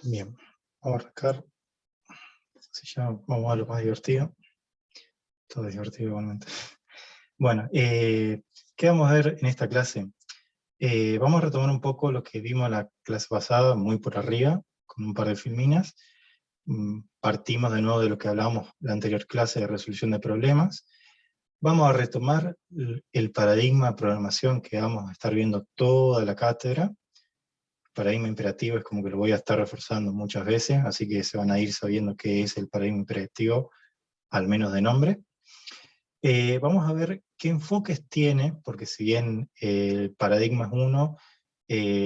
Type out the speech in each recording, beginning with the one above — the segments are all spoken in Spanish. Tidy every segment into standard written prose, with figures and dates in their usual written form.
Bien, vamos a arrancar. Si ya vamos a lo más divertido. Todo es divertido igualmente. Bueno, ¿qué vamos a ver en esta clase? Vamos a retomar un poco lo que vimos en la clase pasada, muy por arriba, con un par de filminas. Partimos de nuevo de lo que hablábamos en la anterior clase de resolución de problemas. Vamos a retomar el paradigma de programación que vamos a estar viendo toda la cátedra. Paradigma imperativo es como que lo voy a estar reforzando muchas veces, así que se van a ir sabiendo qué es el paradigma imperativo, al menos de nombre. Vamos a ver qué enfoques tiene, porque si bien el paradigma es uno,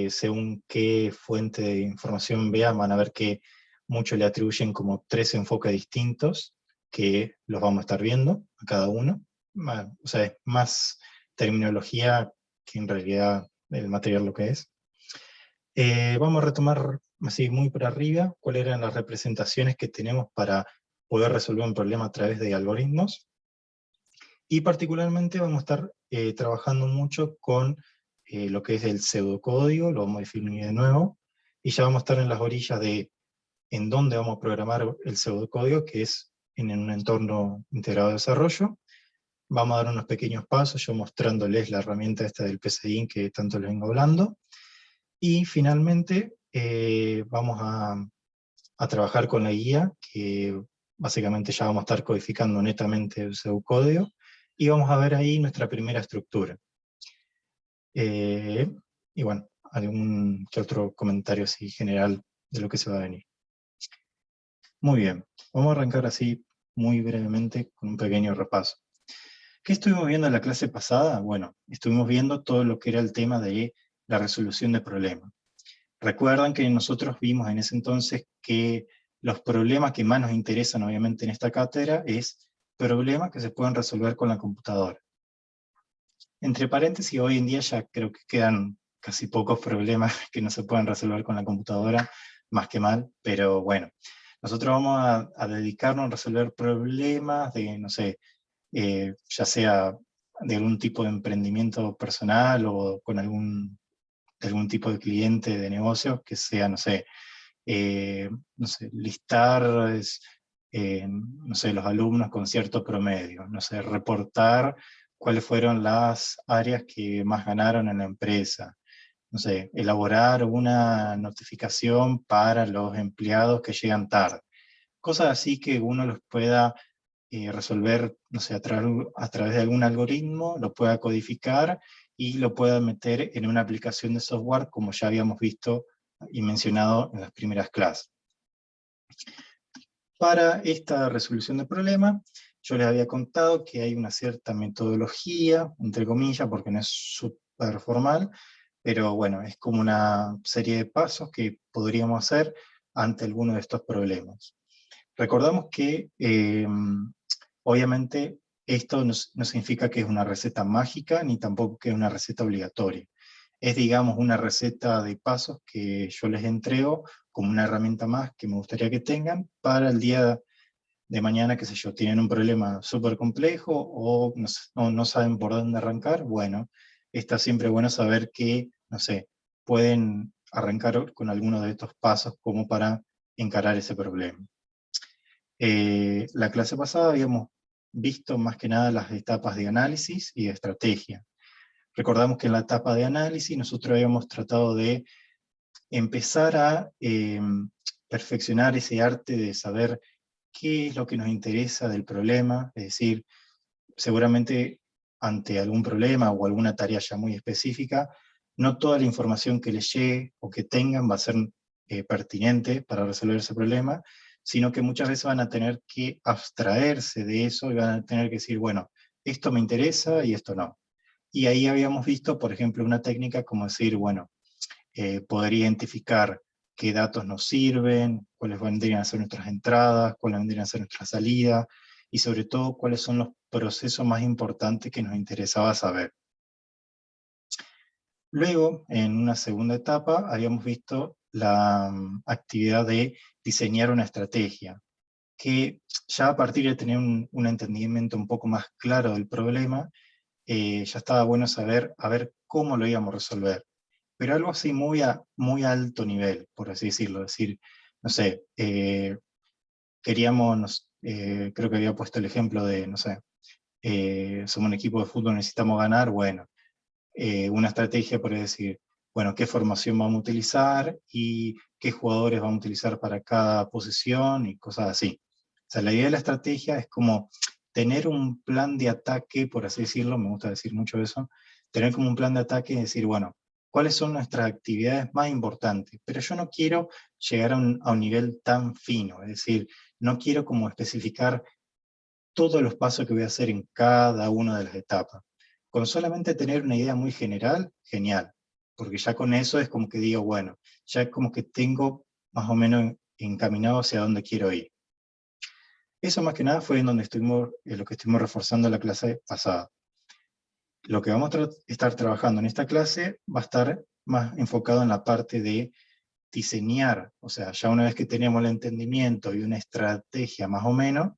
según qué fuente de información vean, van a ver que muchos le atribuyen como 3 enfoques distintos, que los vamos a estar viendo a cada uno. O sea, es más terminología que en realidad el material lo que es. Vamos a retomar así muy por arriba cuáles eran las representaciones que tenemos para poder resolver un problema a través de algoritmos. Y particularmente vamos a estar trabajando mucho con lo que es el pseudocódigo, lo vamos a definir de nuevo, y ya vamos a estar en las orillas de en dónde vamos a programar el pseudocódigo, que es en un entorno integrado de desarrollo. Vamos a dar unos pequeños pasos, yo mostrándoles la herramienta esta del PCIN que tanto les vengo hablando. Y finalmente vamos a trabajar con la guía, que básicamente ya vamos a estar codificando netamente el pseudocódigo, y vamos a ver ahí nuestra primera estructura. Y bueno, algún que otro comentario así general de lo que se va a venir. Muy bien, vamos a arrancar así muy brevemente con un pequeño repaso. ¿Qué estuvimos viendo en la clase pasada? Bueno, estuvimos viendo todo lo que era el tema de la resolución de problemas. Recuerdan que nosotros vimos en ese entonces que los problemas que más nos interesan obviamente en esta cátedra es problemas que se pueden resolver con la computadora. Entre paréntesis, hoy en día ya creo que quedan casi pocos problemas que no se pueden resolver con la computadora, más que mal, pero bueno, nosotros vamos a dedicarnos a resolver problemas de, no sé, ya sea de algún tipo de emprendimiento personal o con algún tipo de cliente de negocio, que sea, no sé, listar, no sé, los alumnos con cierto promedio, no sé, reportar cuáles fueron las áreas que más ganaron en la empresa, no sé, elaborar una notificación para los empleados que llegan tarde. Cosas así que uno los pueda resolver, no sé, a través de algún algoritmo, lo pueda codificar y lo pueda meter en una aplicación de software, como ya habíamos visto y mencionado en las primeras clases. Para esta resolución de problema, yo les había contado que hay una cierta metodología, entre comillas, porque no es súper formal, pero bueno, es como una serie de pasos que podríamos hacer ante alguno de estos problemas. Recordamos que, obviamente, esto no significa que es una receta mágica, ni tampoco que es una receta obligatoria. Es, digamos, una receta de pasos que yo les entrego como una herramienta más que me gustaría que tengan para el día de mañana, qué sé yo, tienen un problema súper complejo o no saben por dónde arrancar. Bueno, está siempre bueno saber que, no sé, pueden arrancar con alguno de estos pasos como para encarar ese problema. La clase pasada habíamos visto más que nada las etapas de análisis y de estrategia. Recordamos que en la etapa de análisis nosotros habíamos tratado de empezar a perfeccionar ese arte de saber qué es lo que nos interesa del problema, es decir, seguramente ante algún problema o alguna tarea ya muy específica, no toda la información que les llegue o que tengan va a ser pertinente para resolver ese problema, sino que muchas veces van a tener que abstraerse de eso y van a tener que decir, bueno, esto me interesa y esto no. Y ahí habíamos visto, por ejemplo, una técnica como decir, bueno, poder identificar qué datos nos sirven, cuáles vendrían a ser nuestras entradas, cuáles vendrían a ser nuestras salidas, y sobre todo cuáles son los procesos más importantes que nos interesaba saber. Luego, en una segunda etapa, habíamos visto la actividad de diseñar una estrategia, que ya a partir de tener un entendimiento un poco más claro del problema, ya estaba bueno saber a ver cómo lo íbamos a resolver. Pero algo así muy alto nivel, por así decirlo. Es decir, no sé, queríamos, creo que había puesto el ejemplo de, no sé, somos un equipo de fútbol, necesitamos ganar, bueno, una estrategia por decir, bueno, qué formación vamos a utilizar y qué jugadores vamos a utilizar para cada posición y cosas así. O sea, la idea de la estrategia es como tener un plan de ataque, por así decirlo, me gusta decir mucho eso, tener como un plan de ataque y decir, bueno, cuáles son nuestras actividades más importantes, pero yo no quiero llegar a un nivel tan fino, es decir, no quiero como especificar todos los pasos que voy a hacer en cada una de las etapas. Con solamente tener una idea muy general, genial, porque ya con eso es como que digo, bueno, ya es como que tengo más o menos encaminado hacia dónde quiero ir. Eso más que nada fue en donde estuvimos, lo que estuvimos reforzando la clase pasada. Lo que vamos a estar trabajando en esta clase va a estar más enfocado en la parte de diseñar, o sea, ya una vez que tenemos el entendimiento y una estrategia más o menos,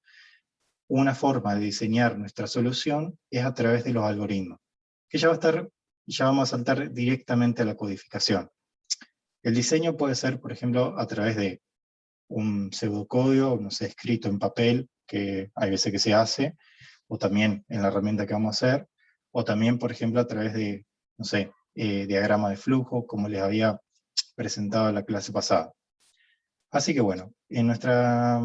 una forma de diseñar nuestra solución es a través de los algoritmos, que ya vamos a saltar directamente a la codificación. El diseño puede ser, por ejemplo, a través de un pseudocódigo, no sé, escrito en papel, que hay veces que se hace, o también en la herramienta que vamos a hacer, o también, por ejemplo, a través de, no sé, diagrama de flujo, como les había presentado en la clase pasada. Así que bueno, en nuestra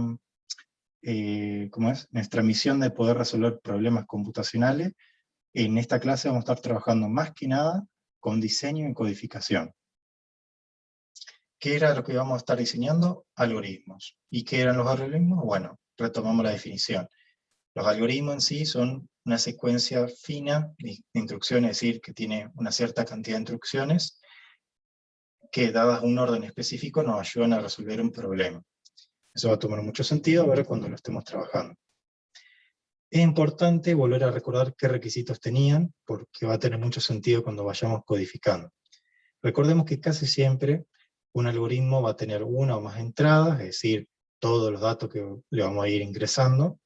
misión de poder resolver problemas computacionales, en esta clase vamos a estar trabajando más que nada con diseño y codificación. ¿Qué era lo que íbamos a estar diseñando? Algoritmos. ¿Y qué eran los algoritmos? Bueno, retomamos la definición. Los algoritmos en sí son una secuencia fina de instrucciones, es decir, que tiene una cierta cantidad de instrucciones que, dadas un orden específico, nos ayudan a resolver un problema. Eso va a tomar mucho sentido a ver cuando lo estemos trabajando. Es importante volver a recordar qué requisitos tenían, porque va a tener mucho sentido cuando vayamos codificando. Recordemos que casi siempre un algoritmo va a tener una o más entradas, es decir, todos los datos que le vamos a ir ingresando.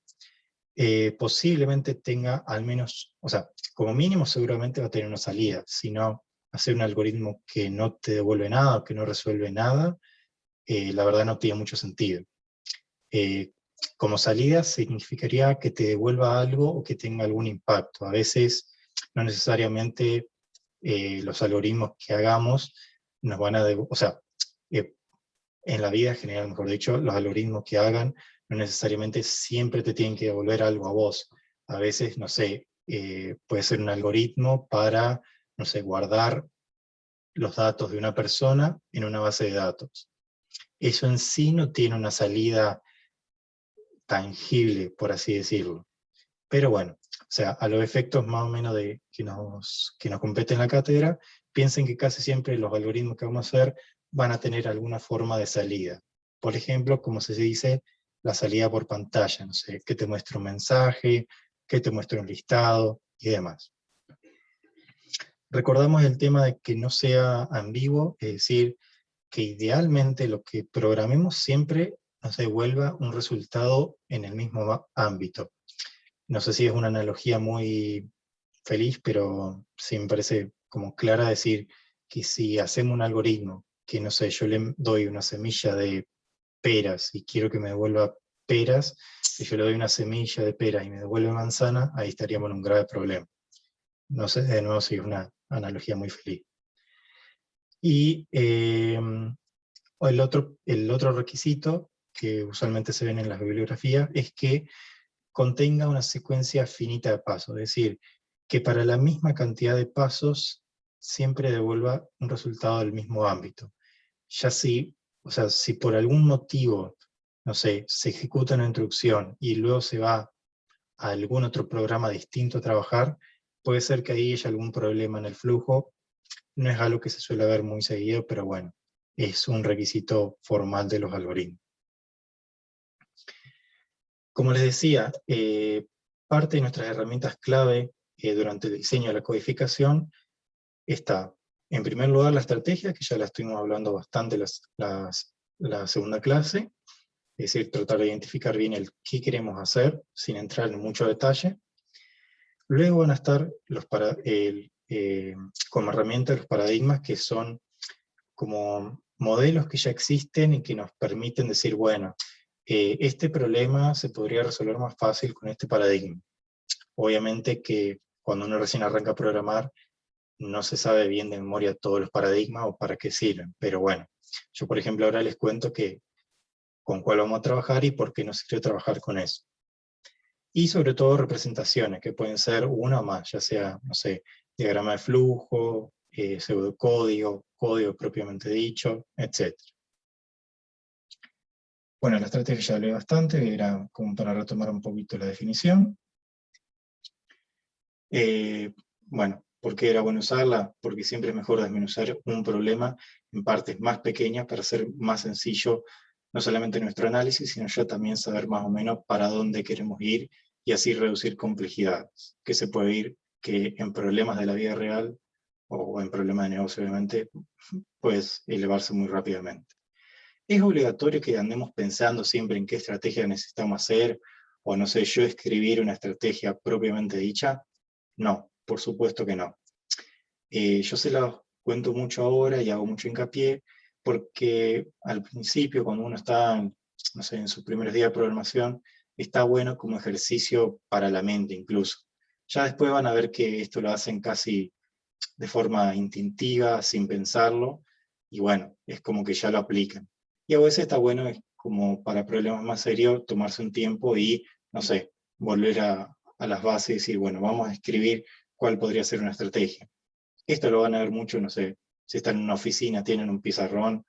Posiblemente tenga al menos, o sea, como mínimo seguramente va a tener una salida. Si no, hacer un algoritmo que no te devuelve nada o que no resuelve nada, la verdad no tiene mucho sentido. Como salida significaría que te devuelva algo o que tenga algún impacto. A veces no necesariamente los algoritmos que hagamos nos van a devolver, o sea, en la vida general, mejor dicho, los algoritmos que hagan no necesariamente siempre te tienen que devolver algo a vos. A veces, no sé, puede ser un algoritmo para, no sé, guardar los datos de una persona en una base de datos. Eso en sí no tiene una salida tangible, por así decirlo. Pero bueno, o sea, a los efectos más o menos de que nos competen la cátedra, piensen que casi siempre los algoritmos que vamos a hacer van a tener alguna forma de salida. Por ejemplo, como se dice, la salida por pantalla, no sé, que te muestre un mensaje, que te muestre un listado y demás. Recordamos el tema de que no sea ambiguo, es decir, que idealmente lo que programemos siempre nos devuelva un resultado en el mismo ámbito. No sé si es una analogía muy feliz, pero sí me parece como clara decir que si hacemos un algoritmo, que no sé, yo le doy una semilla de peras y quiero que me devuelva peras, si yo le doy una semilla de peras y me devuelve manzana, ahí estaríamos en un grave problema. No sé, de nuevo, si es una analogía muy feliz. Y el otro requisito que usualmente se ven en las bibliografías es que contenga una secuencia finita de pasos, es decir, que para la misma cantidad de pasos siempre devuelva un resultado del mismo ámbito. Ya si, o sea, si por algún motivo, no sé, se ejecuta una instrucción y luego se va a algún otro programa distinto a trabajar, puede ser que ahí haya algún problema en el flujo. No es algo que se suele ver muy seguido, pero bueno, es un requisito formal de los algoritmos. Como les decía, parte de nuestras herramientas clave durante el diseño de la codificación está, en primer lugar, la estrategia, que ya la estuvimos hablando bastante la segunda clase, es decir, tratar de identificar bien el qué queremos hacer, sin entrar en mucho detalle. Luego van a estar como herramienta los paradigmas, que son como modelos que ya existen y que nos permiten decir, bueno, este problema se podría resolver más fácil con este paradigma. Obviamente que cuando uno recién arranca a programar, no se sabe bien de memoria todos los paradigmas o para qué sirven, pero bueno, yo por ejemplo ahora les cuento que con cuál vamos a trabajar y por qué nos sirve trabajar con eso. Y sobre todo representaciones, que pueden ser una o más, ya sea, no sé, diagrama de flujo, pseudocódigo, código propiamente dicho, etc. Bueno, la estrategia ya hablé bastante, era como para retomar un poquito la definición. Bueno, ¿por qué era bueno usarla? Porque siempre es mejor desmenuzar un problema en partes más pequeñas para hacer más sencillo no solamente nuestro análisis, sino ya también saber más o menos para dónde queremos ir y así reducir complejidades, que se puede ir que en problemas de la vida real o en problemas de negocio obviamente, pues elevarse muy rápidamente. ¿Es obligatorio que andemos pensando siempre en qué estrategia necesitamos hacer? O no sé, yo escribir una estrategia propiamente dicha. No, por supuesto que no. Yo se las cuento mucho ahora y hago mucho hincapié porque al principio, cuando uno está, no sé, en sus primeros días de programación, está bueno como ejercicio para la mente incluso. Ya después van a ver que esto lo hacen casi de forma instintiva, sin pensarlo, y bueno, es como que ya lo aplican. Y a veces está bueno, es como para problemas más serios, tomarse un tiempo y, no sé, volver a las bases y decir, bueno, vamos a escribir cuál podría ser una estrategia. Esto lo van a ver mucho, no sé, si están en una oficina, tienen un pizarrón,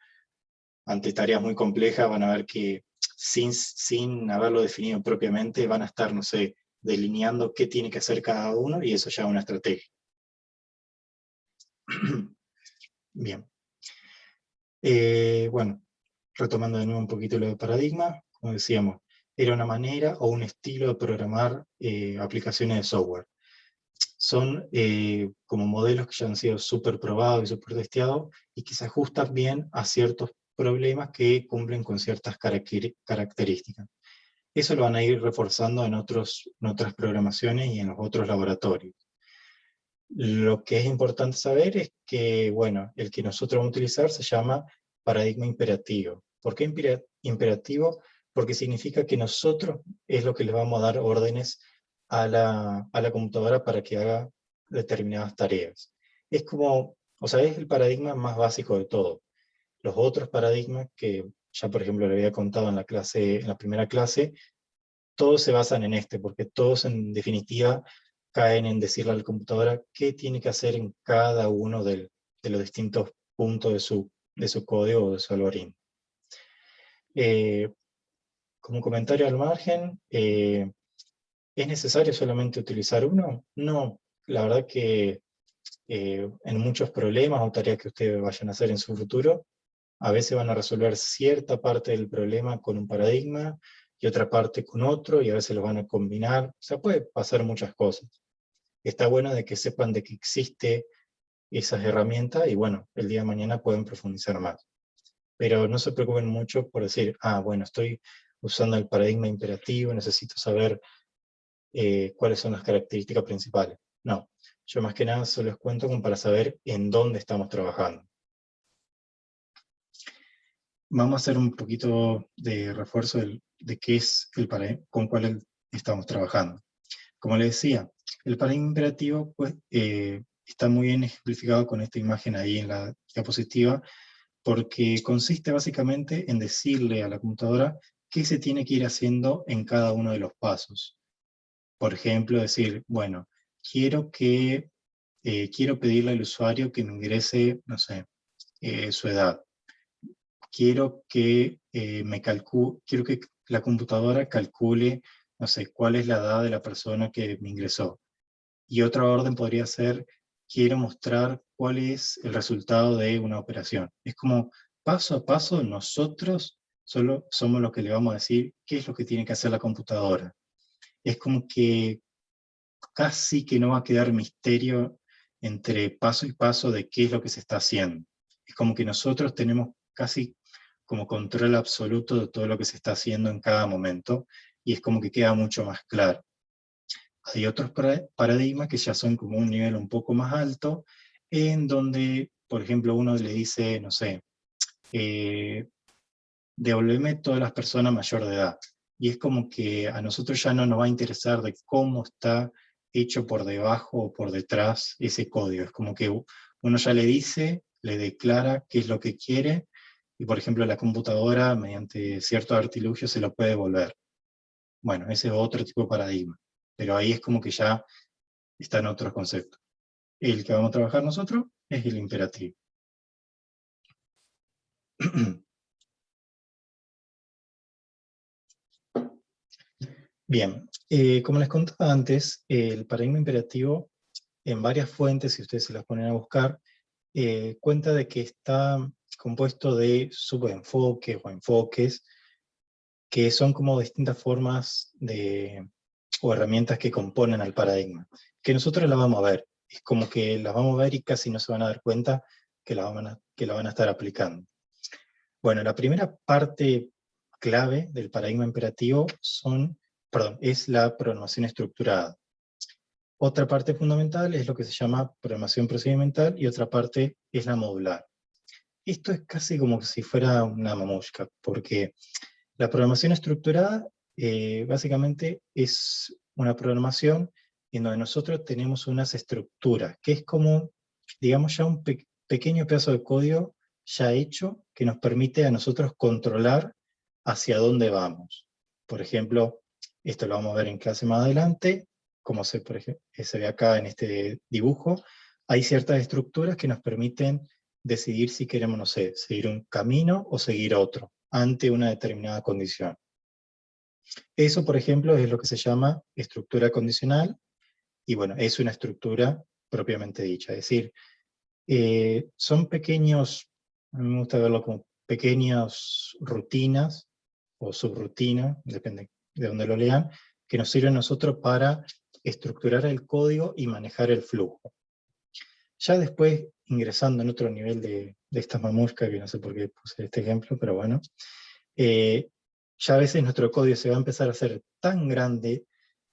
ante tareas muy complejas, van a ver que sin haberlo definido propiamente, van a estar, no sé, delineando qué tiene que hacer cada uno, y eso ya es una estrategia. Bien. Bueno, retomando de nuevo un poquito lo de paradigma, como decíamos, era una manera o un estilo de programar aplicaciones de software. Son como modelos que ya han sido súper probados y súper testeados y que se ajustan bien a ciertos problemas que cumplen con ciertas características. Eso lo van a ir reforzando en otras programaciones y en los otros laboratorios. Lo que es importante saber es que, bueno, el que nosotros vamos a utilizar se llama paradigma imperativo. ¿Por qué imperativo? Porque significa que nosotros es lo que le vamos a dar órdenes a la computadora para que haga determinadas tareas. Es como, o sea, es el paradigma más básico de todo. Los otros paradigmas que ya, por ejemplo, le había contado en la primera clase, todos se basan en este, porque todos en definitiva caen en decirle a la computadora qué tiene que hacer en cada uno de los distintos puntos de su código o de su algoritmo. Como comentario al margen, ¿es necesario solamente utilizar uno? No, la verdad que en muchos problemas o tareas que ustedes vayan a hacer en su futuro, a veces van a resolver cierta parte del problema con un paradigma y otra parte con otro, y a veces los van a combinar. O sea, puede pasar muchas cosas. Está bueno de que sepan de que existe esas herramientas y bueno, el día de mañana pueden profundizar más. Pero no se preocupen mucho por decir, bueno, estoy usando el paradigma imperativo, necesito saber cuáles son las características principales. No, yo más que nada solo les cuento como para saber en dónde estamos trabajando. Vamos a hacer un poquito de refuerzo de qué es el paradigma, con cuál estamos trabajando. Como les decía, el paradigma imperativo pues, está muy bien ejemplificado con esta imagen ahí en la diapositiva, porque consiste básicamente en decirle a la computadora qué se tiene que ir haciendo en cada uno de los pasos. Por ejemplo, decir, bueno, quiero pedirle al usuario que me ingrese, no sé, su edad. Quiero que quiero que la computadora calcule, no sé, cuál es la edad de la persona que me ingresó. Y otra orden podría ser, quiero mostrar cuál es el resultado de una operación. Es como paso a paso nosotros solo somos los que le vamos a decir qué es lo que tiene que hacer la computadora. Es como que casi que no va a quedar misterio entre paso y paso de qué es lo que se está haciendo. Es como que nosotros tenemos casi como control absoluto de todo lo que se está haciendo en cada momento, y es como que queda mucho más claro. Hay otros paradigmas que ya son como un nivel un poco más alto, en donde, por ejemplo, uno le dice, no sé, devolveme todas las personas mayor de edad. Y es como que a nosotros ya no nos va a interesar de cómo está hecho por debajo o por detrás ese código. Es como que uno ya le dice, le declara qué es lo que quiere, y por ejemplo la computadora, mediante cierto artilugio, se lo puede devolver. Bueno, ese es otro tipo de paradigma. Pero ahí es como que ya están otros conceptos. El que vamos a trabajar nosotros es el imperativo. Bien, como les contaba antes, el paradigma imperativo, en varias fuentes, si ustedes se las ponen a buscar, cuenta de que está compuesto de subenfoques o enfoques, que son como distintas formas o herramientas que componen al paradigma, que nosotros las vamos a ver. Es como que las vamos a ver y casi no se van a dar cuenta que la van a estar aplicando. Bueno, la primera parte clave del paradigma imperativo es la programación estructurada. Otra parte fundamental es lo que se llama programación procedimental, y otra parte es la modular. Esto es casi como si fuera una mamushka, porque la programación estructurada básicamente es una programación en donde nosotros tenemos unas estructuras, que es como, digamos, ya un pequeño pedazo de código ya hecho que nos permite a nosotros controlar hacia dónde vamos. Por ejemplo, esto lo vamos a ver en clase más adelante, como por ejemplo, se ve acá en este dibujo, hay ciertas estructuras que nos permiten decidir si queremos, no sé, seguir un camino o seguir otro, ante una determinada condición. Eso, por ejemplo, es lo que se llama estructura condicional, y bueno, es una estructura propiamente dicha, es decir, son pequeños, a mí me gusta verlo como pequeñas rutinas, o subrutinas, depende de dónde lo lean, que nos sirven a nosotros para estructurar el código y manejar el flujo. Ya después, ingresando en otro nivel de esta mamushka, que no sé por qué puse este ejemplo, pero bueno, ya a veces nuestro código se va a empezar a hacer tan grande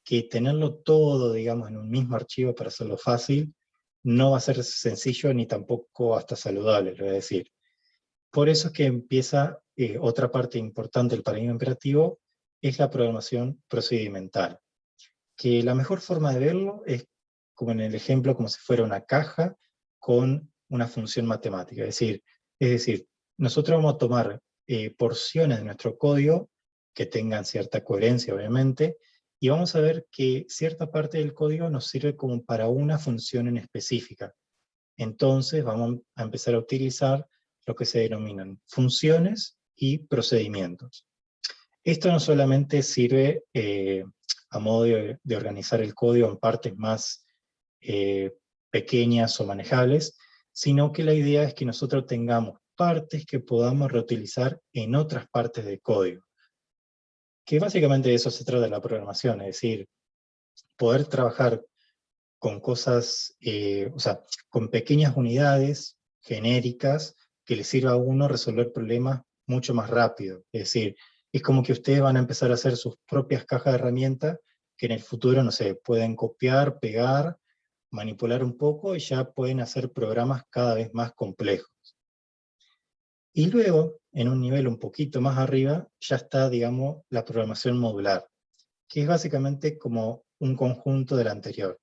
que tenerlo todo, digamos, en un mismo archivo para hacerlo fácil, no va a ser sencillo ni tampoco hasta saludable, lo voy a decir. Por eso es que empieza otra parte importante del paradigma imperativo, es la programación procedimental. Que la mejor forma de verlo es como en el ejemplo, como si fuera una caja con una función matemática. Es decir, nosotros vamos a tomar porciones de nuestro código que tengan cierta coherencia, obviamente, y vamos a ver que cierta parte del código nos sirve como para una función en específica. Entonces vamos a empezar a utilizar lo que se denominan funciones y procedimientos. Esto no solamente sirve a modo de organizar el código en partes más pequeñas o manejables, sino que la idea es que nosotros tengamos partes que podamos reutilizar en otras partes del código. Que básicamente de eso se trata la programación, es decir, poder trabajar con cosas, o sea, con pequeñas unidades genéricas que le sirva a uno resolver problemas mucho más rápido. Es decir, es como que ustedes van a empezar a hacer sus propias cajas de herramientas que en el futuro, no sé, pueden copiar, pegar, manipular un poco y ya pueden hacer programas cada vez más complejos. Y luego, en un nivel un poquito más arriba, ya está, digamos, la programación modular, que es básicamente como un conjunto del anterior.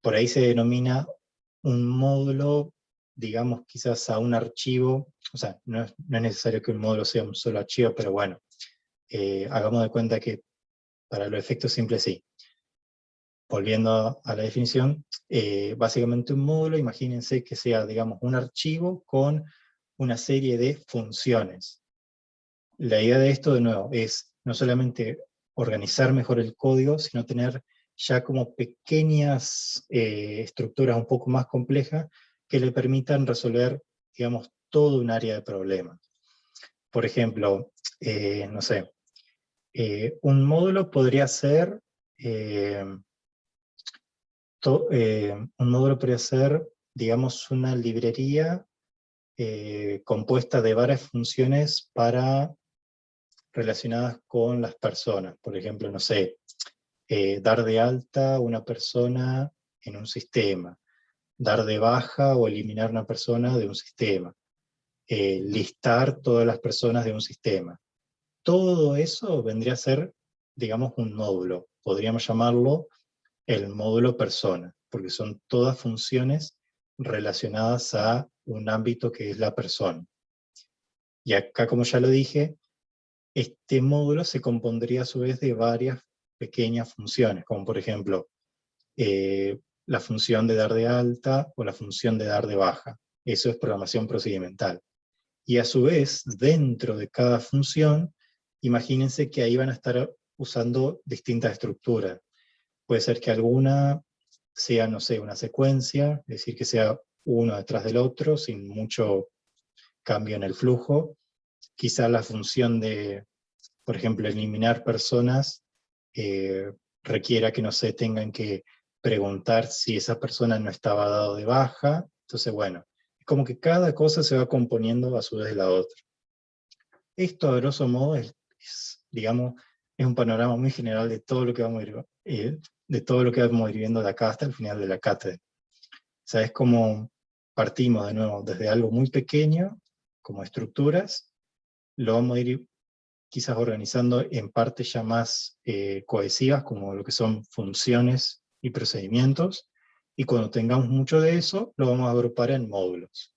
Por ahí se denomina un módulo, digamos, quizás a un archivo, o sea, no es necesario que un módulo sea un solo archivo, pero bueno, hagamos de cuenta que para los efectos simples sí. Volviendo a la definición, básicamente un módulo, imagínense que sea, digamos, un archivo con una serie de funciones. La idea de esto, de nuevo, es no solamente organizar mejor el código, sino tener ya como pequeñas estructuras un poco más complejas que le permitan resolver, digamos, todo un área de problemas. Por ejemplo, no sé, un módulo podría ser, digamos, una librería compuesta de varias funciones relacionadas con las personas. Por ejemplo, no sé, dar de alta una persona en un sistema, dar de baja o eliminar una persona de un sistema. listar todas las personas de un sistema. Todo eso vendría a ser, digamos, un módulo. Podríamos llamarlo el módulo persona, porque son todas funciones relacionadas a un ámbito que es la persona. Y acá, como ya lo dije, este módulo se compondría a su vez de varias pequeñas funciones, como por ejemplo, la función de dar de alta o la función de dar de baja. Eso es programación procedimental. Y a su vez, dentro de cada función, imagínense que ahí van a estar usando distintas estructuras. Puede ser que alguna sea, no sé, una secuencia, es decir, que sea uno detrás del otro, sin mucho cambio en el flujo. Quizá la función de, por ejemplo, eliminar personas requiera que, no sé, tengan que preguntar si esa persona no estaba dado de baja. Entonces, bueno, es como que cada cosa se va componiendo a su vez de la otra. Esto, a grosso modo, digamos, es un panorama muy general de todo lo que vamos a ir, de todo lo que vamos a ir viendo de acá hasta el final de la cátedra. O sea, es como partimos de nuevo desde algo muy pequeño, como estructuras, lo vamos a ir quizás organizando en partes ya más cohesivas, como lo que son funciones y procedimientos, y cuando tengamos mucho de eso, lo vamos a agrupar en módulos.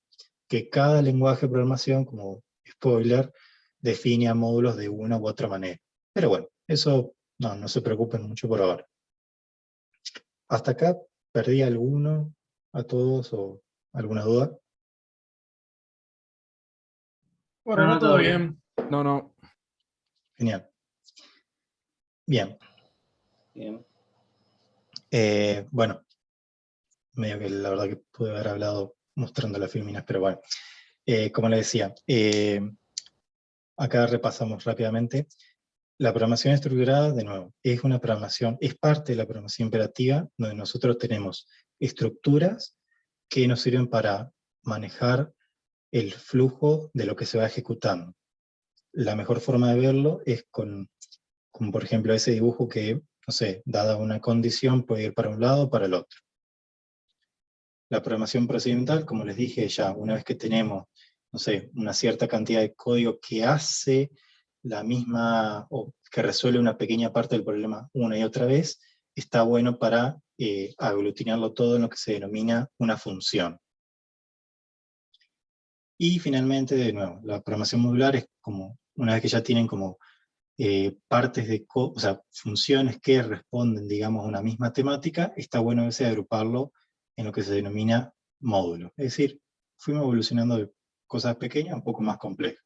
Que cada lenguaje de programación, como spoiler, define a módulos de una u otra manera. Pero bueno, eso no se preocupen mucho por ahora. ¿Hasta acá perdí alguno, a todos, o alguna duda? Por ahora todo bien. No. Genial. Bien. Bien. Bueno, medio que la verdad que pude haber hablado mostrando las filminas, pero bueno. Como les decía, acá repasamos rápidamente. La programación estructurada, de nuevo, es una programación, es parte de la programación imperativa, donde nosotros tenemos estructuras que nos sirven para manejar el flujo de lo que se va ejecutando. La mejor forma de verlo es como por ejemplo ese dibujo que, no sé, dada una condición puede ir para un lado o para el otro. La programación procedimental, como les dije ya, una vez que tenemos, no sé, una cierta cantidad de código que hace la misma, o que resuelve una pequeña parte del problema una y otra vez, está bueno para aglutinarlo todo en lo que se denomina una función. Y finalmente, de nuevo, la programación modular es como, una vez que ya tienen como partes de, o sea, funciones que responden, digamos, a una misma temática, está bueno a veces agruparlo en lo que se denomina módulos. Es decir, fuimos evolucionando de cosas pequeñas a un poco más complejas.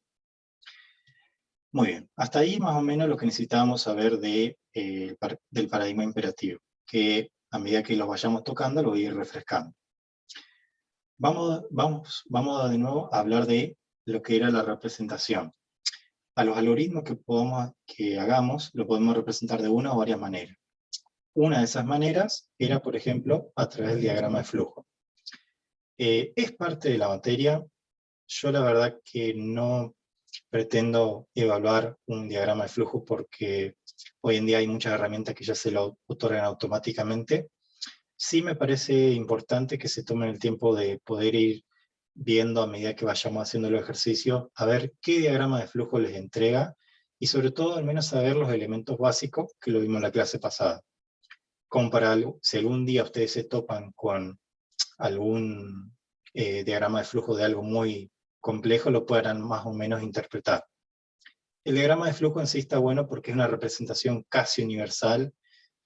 Muy bien, hasta ahí más o menos lo que necesitábamos saber del paradigma imperativo, que a medida que lo vayamos tocando lo voy a ir refrescando. Vamos de nuevo a hablar de lo que era la representación. A los algoritmos que hagamos lo podemos representar de una o varias maneras. Una de esas maneras era, por ejemplo, a través del diagrama de flujo. Es parte de la materia. Yo la verdad que no pretendo evaluar un diagrama de flujo porque hoy en día hay muchas herramientas que ya se lo otorgan automáticamente. Sí me parece importante que se tomen el tiempo de poder ir viendo a medida que vayamos haciendo los ejercicios, a ver qué diagrama de flujo les entrega, y sobre todo al menos saber los elementos básicos que lo vimos en la clase pasada. Como para si algún día ustedes se topan con algún diagrama de flujo de algo muy complejo, lo puedan más o menos interpretar. El diagrama de flujo en sí está bueno porque es una representación casi universal,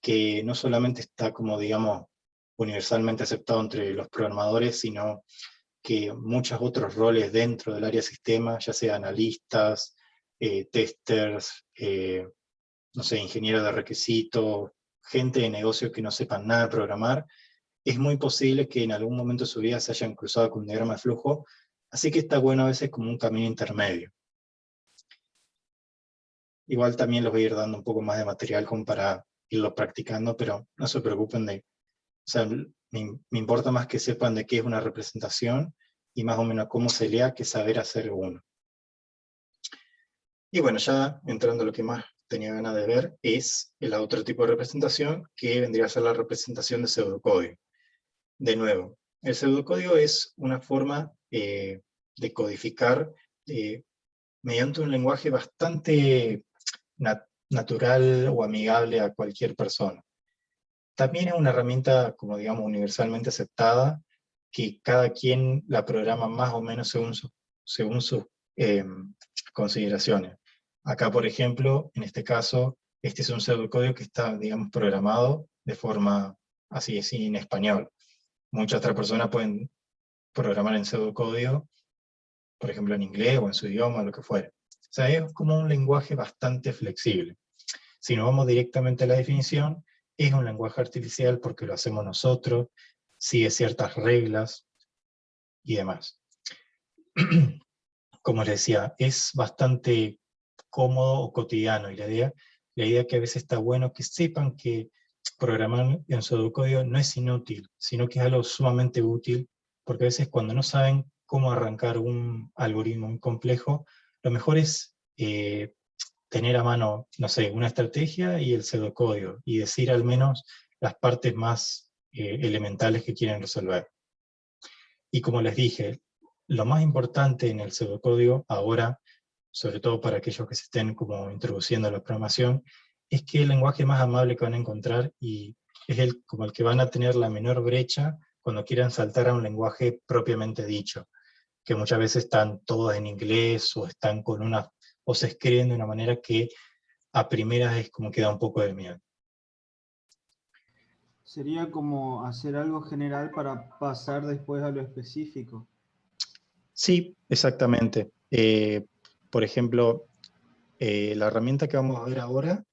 que no solamente está como, digamos, universalmente aceptado entre los programadores, sino que muchos otros roles dentro del área de sistema, ya sea analistas, testers, no sé, ingenieros de requisitos, gente de negocio que no sepan nada de programar, es muy posible que en algún momento de su vida se hayan cruzado con un diagrama de flujo, así que está bueno a veces como un camino intermedio. Igual también les voy a ir dando un poco más de material como para irlo practicando, pero no se preocupen o sea, me importa más que sepan de qué es una representación y más o menos cómo se lea que saber hacer uno. Y bueno, ya entrando a lo que más tenía ganas de ver, es el otro tipo de representación, que vendría a ser la representación de pseudocódigo. De nuevo, el pseudocódigo es una forma codificar mediante un lenguaje bastante natural o amigable a cualquier persona. También es una herramienta, como digamos, universalmente aceptada, que cada quien la programa más o menos según sus consideraciones. Acá, por ejemplo, en este caso, este es un pseudocódigo que está, digamos, programado de forma así en español. Muchas otras personas pueden programar en pseudocódigo, por ejemplo en inglés o en su idioma, lo que fuera. O sea, es como un lenguaje bastante flexible. Si nos vamos directamente a la definición, es un lenguaje artificial porque lo hacemos nosotros, sigue ciertas reglas y demás. Como les decía, es bastante cómodo o cotidiano, y la idea que a veces está bueno que sepan que programar en pseudocódigo no es inútil, sino que es algo sumamente útil, porque a veces cuando no saben cómo arrancar un algoritmo muy complejo, lo mejor es tener a mano, no sé, una estrategia y el pseudocódigo, y decir al menos las partes más elementales que quieren resolver. Y como les dije, lo más importante en el pseudocódigo ahora, sobre todo para aquellos que se estén como introduciendo a la programación, es que el lenguaje más amable que van a encontrar y es como el que van a tener la menor brecha cuando quieran saltar a un lenguaje propiamente dicho, que muchas veces están todos en inglés o se escriben de una manera que a primeras es como que da un poco de miedo. Sería como hacer algo general para pasar después a lo específico. Sí, exactamente. Por ejemplo, la herramienta que vamos a ver ahora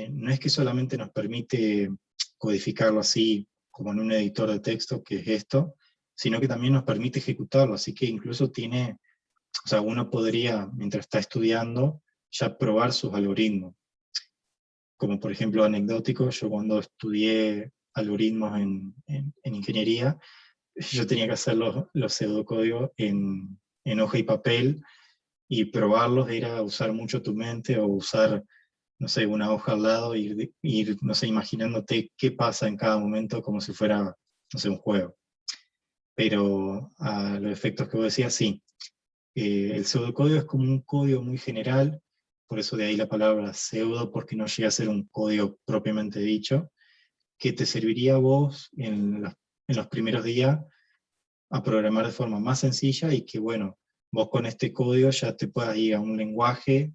no es que solamente nos permite codificarlo así como en un editor de texto, que es esto, sino que también nos permite ejecutarlo, así que incluso o sea, uno podría, mientras está estudiando, ya probar sus algoritmos. Como por ejemplo anecdótico, yo cuando estudié algoritmos en ingeniería, yo tenía que hacer los pseudocódigos en hoja y papel, y probarlos era usar mucho tu mente, o usar, no sé, una hoja al lado, y ir, no sé, imaginándote qué pasa en cada momento como si fuera, no sé, un juego. Pero a los efectos que vos decías, sí. El pseudocódigo es como un código muy general, por eso de ahí la palabra pseudo, porque no llega a ser un código propiamente dicho, que te serviría a vos en los primeros días a programar de forma más sencilla, y que, bueno, vos con este código ya te puedas ir a un lenguaje,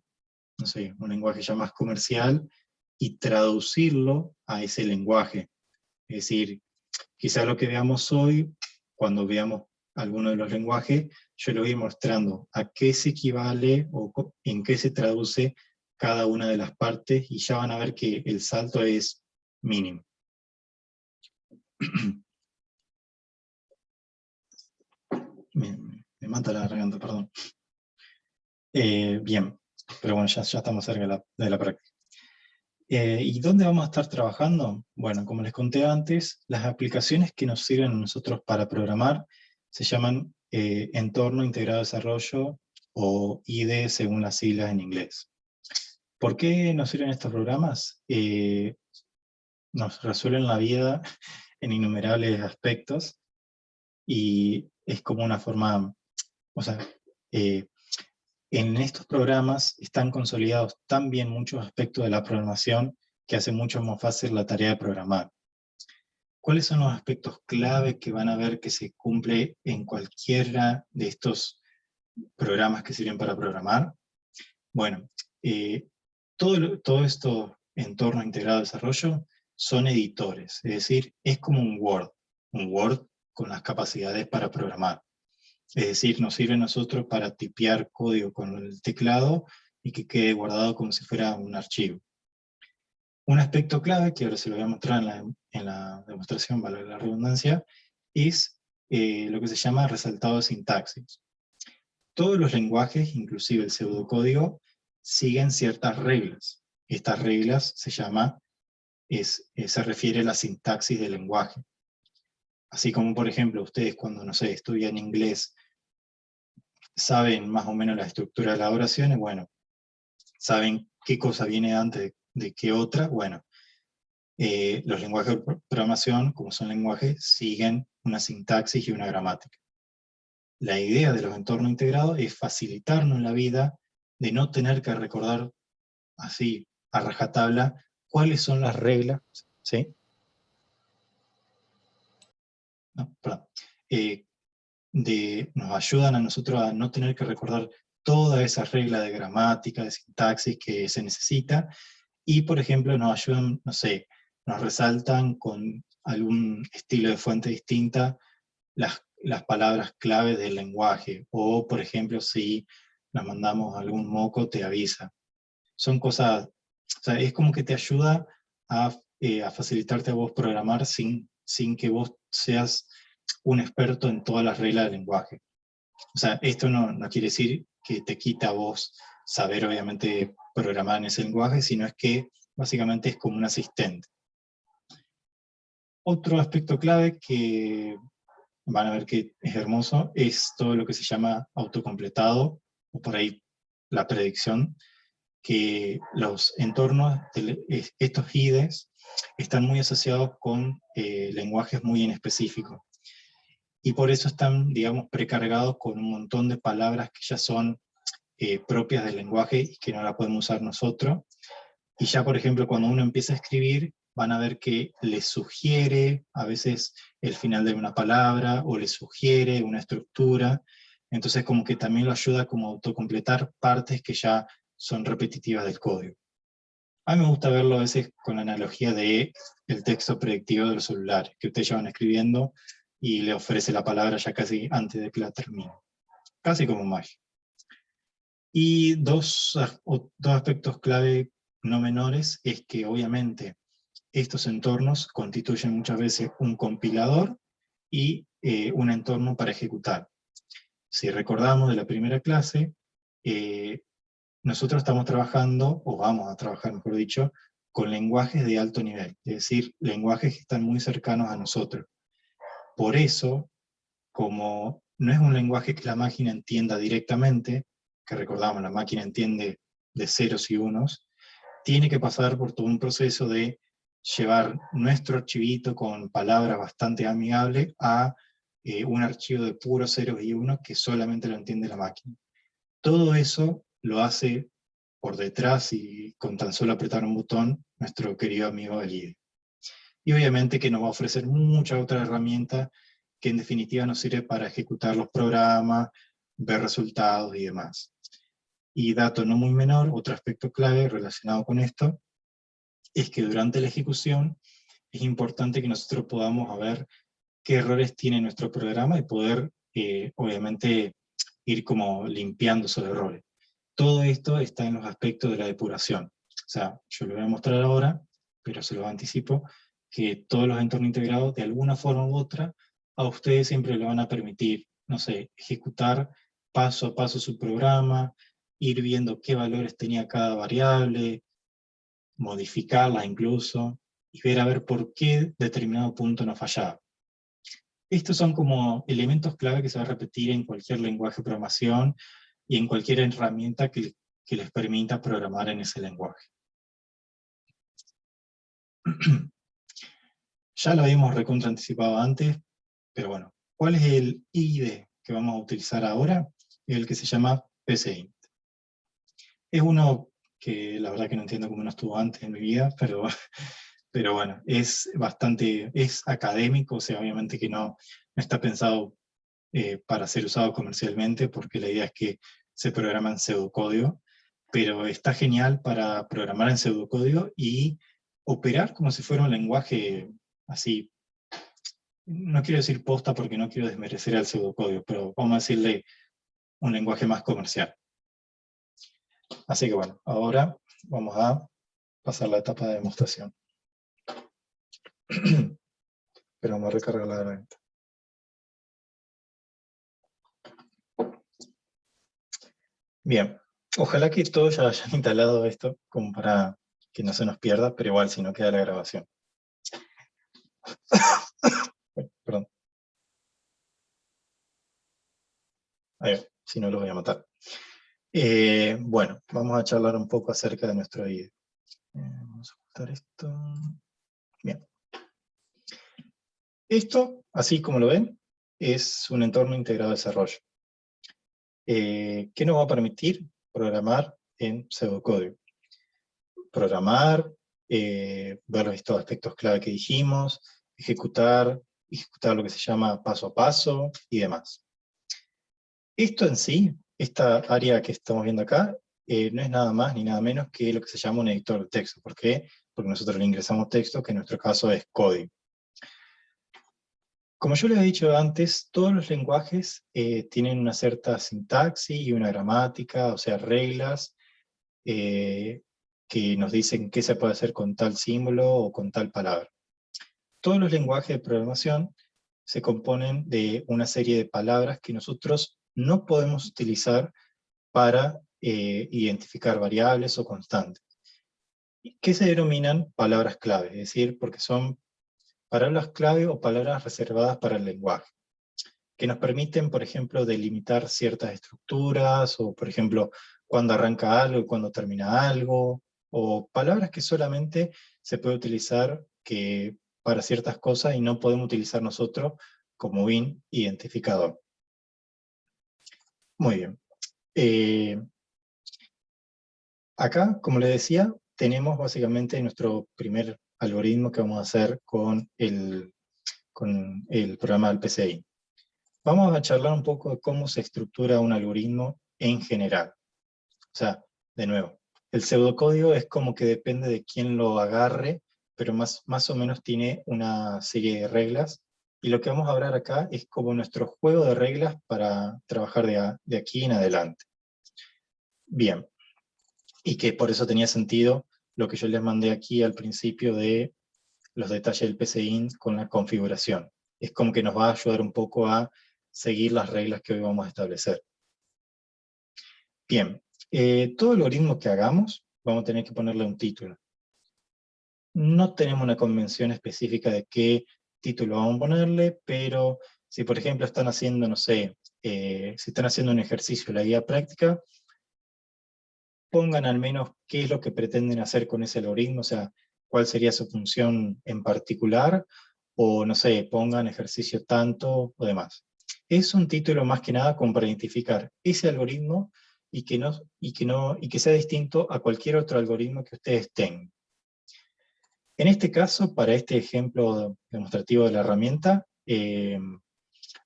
no sé, un lenguaje ya más comercial, y traducirlo a ese lenguaje. Es decir, quizá lo que veamos hoy, cuando veamos alguno de los lenguajes, yo le voy mostrando a qué se equivale o en qué se traduce cada una de las partes, y ya van a ver que el salto es mínimo. Me mata la garganta, perdón. Bien, pero bueno, ya estamos cerca de la práctica. ¿Y dónde vamos a estar trabajando? Bueno, como les conté antes, las aplicaciones que nos sirven a nosotros para programar se llaman Entorno Integrado de Desarrollo, o IDE según las siglas en inglés. ¿Por qué nos sirven estos programas? Nos resuelven la vida en innumerables aspectos, y es como una forma, o sea, en estos programas están consolidados también muchos aspectos de la programación que hacen mucho más fácil la tarea de programar. ¿Cuáles son los aspectos clave que van a ver que se cumple en cualquiera de estos programas que sirven para programar? Bueno, todo esto entorno integrado de desarrollo son editores, es decir, es como un Word con las capacidades para programar. Es decir, nos sirve a nosotros para tipear código con el teclado y que quede guardado como si fuera un archivo. Un aspecto clave, que ahora se lo voy a mostrar en la demostración, vale la redundancia, es lo que se llama resaltado de sintaxis. Todos los lenguajes, inclusive el pseudocódigo, siguen ciertas reglas. Estas reglas se refiere a la sintaxis del lenguaje. Así como, por ejemplo, ustedes cuando, no sé, estudian inglés, saben más o menos la estructura de las oraciones, bueno, saben qué cosa viene antes de qué otra, bueno, los lenguajes de programación, como son lenguajes, siguen una sintaxis y una gramática. la idea de los entornos integrados es facilitarnos la vida de no tener que recordar así, a rajatabla, cuáles son las reglas, ¿sí? No, perdón. Nos ayudan a nosotros a no tener que recordar todas esas reglas de gramática, de sintaxis que se necesita, y por ejemplo nos ayudan, no sé, nos resaltan con algún estilo de fuente distinta las palabras clave del lenguaje, o por ejemplo si nos mandamos algún moco te avisa. Son cosas, o sea, es como que te ayuda a facilitarte a vos programar sin que vos seas un experto en todas las reglas del lenguaje. O sea, esto no quiere decir que te quita a vos saber obviamente programar en ese lenguaje, sino es que básicamente es como un asistente. Otro aspecto clave que van a ver que es hermoso es todo lo que se llama autocompletado, o por ahí la predicción, que los entornos, estos IDEs, están muy asociados con lenguajes muy en específico. Y por eso están, digamos, precargados con un montón de palabras que ya son propias del lenguaje y que no la podemos usar nosotros. Y ya, por ejemplo, cuando uno empieza a escribir, van a ver que le sugiere a veces el final de una palabra, o le sugiere una estructura. Entonces como que también lo ayuda como a autocompletar partes que ya son repetitivas del código. A mí me gusta verlo a veces con la analogía de el texto predictivo de los celulares, que ustedes ya van escribiendo y le ofrece la palabra ya casi antes de que la termine. Casi como magia. Y dos aspectos clave no menores es que obviamente estos entornos constituyen muchas veces un compilador y un entorno para ejecutar. Si recordamos de la primera clase, nosotros estamos trabajando, o vamos a trabajar mejor dicho, con lenguajes de alto nivel, es decir, lenguajes que están muy cercanos a nosotros. Por eso, como no es un lenguaje que la máquina entienda directamente, que recordamos, la máquina entiende de ceros y unos, tiene que pasar por todo un proceso de llevar nuestro archivito con palabras bastante amigables a un archivo de puros ceros y unos que solamente lo entiende la máquina. Todo eso lo hace por detrás y con tan solo apretar un botón nuestro querido amigo el IDE. Y obviamente que nos va a ofrecer muchas otras herramientas que en definitiva nos sirve para ejecutar los programas, ver resultados y demás. Y dato no muy menor, otro aspecto clave relacionado con esto, es que durante la ejecución es importante que nosotros podamos ver qué errores tiene nuestro programa y poder, obviamente, ir como limpiando esos errores. Todo esto está en los aspectos de la depuración. O sea, yo lo voy a mostrar ahora, pero se lo anticipo, que todos los entornos integrados, de alguna forma u otra, a ustedes siempre le van a permitir, no sé, ejecutar paso a paso su programa, ir viendo qué valores tenía cada variable, modificarlas incluso, y ver a ver por qué determinado punto no fallaba. Estos son como elementos clave que se va a repetir en cualquier lenguaje de programación y en cualquier herramienta que les permita programar en ese lenguaje. Ya lo habíamos recontra anticipado antes, pero bueno, ¿cuál es el IDE que vamos a utilizar ahora? El que se llama PCInt. Es uno que la verdad que no entiendo cómo no estuvo antes en mi vida, pero bueno, es académico, o sea, obviamente que no está pensado para ser usado comercialmente, porque la idea es que se programa en pseudocódigo, pero está genial para programar en pseudocódigo y operar como si fuera un lenguaje así, no quiero decir posta porque no quiero desmerecer al pseudocódigo, pero vamos a decirle un lenguaje más comercial. Así que bueno, ahora vamos a pasar la etapa de demostración. Pero vamos a recargar la herramienta. Bien, ojalá que todos ya hayan instalado esto, como para que no se nos pierda, pero igual si no queda la grabación. Perdón. Ahí va, si no lo voy a matar. Bueno, vamos a charlar un poco acerca de nuestro IDE. Vamos a ocultar esto. Bien. Esto, así como lo ven, es un entorno integrado de desarrollo. ¿qué nos va a permitir programar en pseudocódigo? Programar, ver estos aspectos clave que dijimos, ejecutar lo que se llama paso a paso y demás. Esto en sí, esta área que estamos viendo acá, no es nada más ni nada menos que lo que se llama un editor de texto. ¿Por qué? Porque nosotros le ingresamos texto, que en nuestro caso es código. Como yo les he dicho antes, todos los lenguajes tienen una cierta sintaxis y una gramática, o sea, reglas, que nos dicen qué se puede hacer con tal símbolo o con tal palabra. Todos los lenguajes de programación se componen de una serie de palabras que nosotros no podemos utilizar para identificar variables o constantes, que se denominan palabras clave, es decir, porque son palabras clave o palabras reservadas para el lenguaje, que nos permiten, por ejemplo, delimitar ciertas estructuras, o por ejemplo, cuándo arranca algo y cuándo termina algo, o palabras que solamente se puede utilizar para ciertas cosas y no podemos utilizar nosotros como bin identificador. Muy bien. Acá, como les decía, tenemos básicamente nuestro primer algoritmo que vamos a hacer con el programa del PCI. Vamos a charlar un poco de cómo se estructura un algoritmo en general. O sea, de nuevo, el pseudocódigo es como que depende de quién lo agarre, pero más o menos tiene una serie de reglas, y lo que vamos a hablar acá es como nuestro juego de reglas para trabajar de aquí en adelante. Bien, y que por eso tenía sentido lo que yo les mandé aquí al principio de los detalles del PCInt con la configuración. Es como que nos va a ayudar un poco a seguir las reglas que hoy vamos a establecer. Bien, todo algoritmo que hagamos, vamos a tener que ponerle un título. No tenemos una convención específica de qué título vamos a ponerle, pero si por ejemplo están haciendo, no sé, si están haciendo un ejercicio de la guía práctica, pongan al menos qué es lo que pretenden hacer con ese algoritmo, o sea, cuál sería su función en particular, o no sé, pongan ejercicio tanto o demás. Es un título más que nada como para identificar ese algoritmo y que sea distinto a cualquier otro algoritmo que ustedes tengan. En este caso, para este ejemplo demostrativo de la herramienta,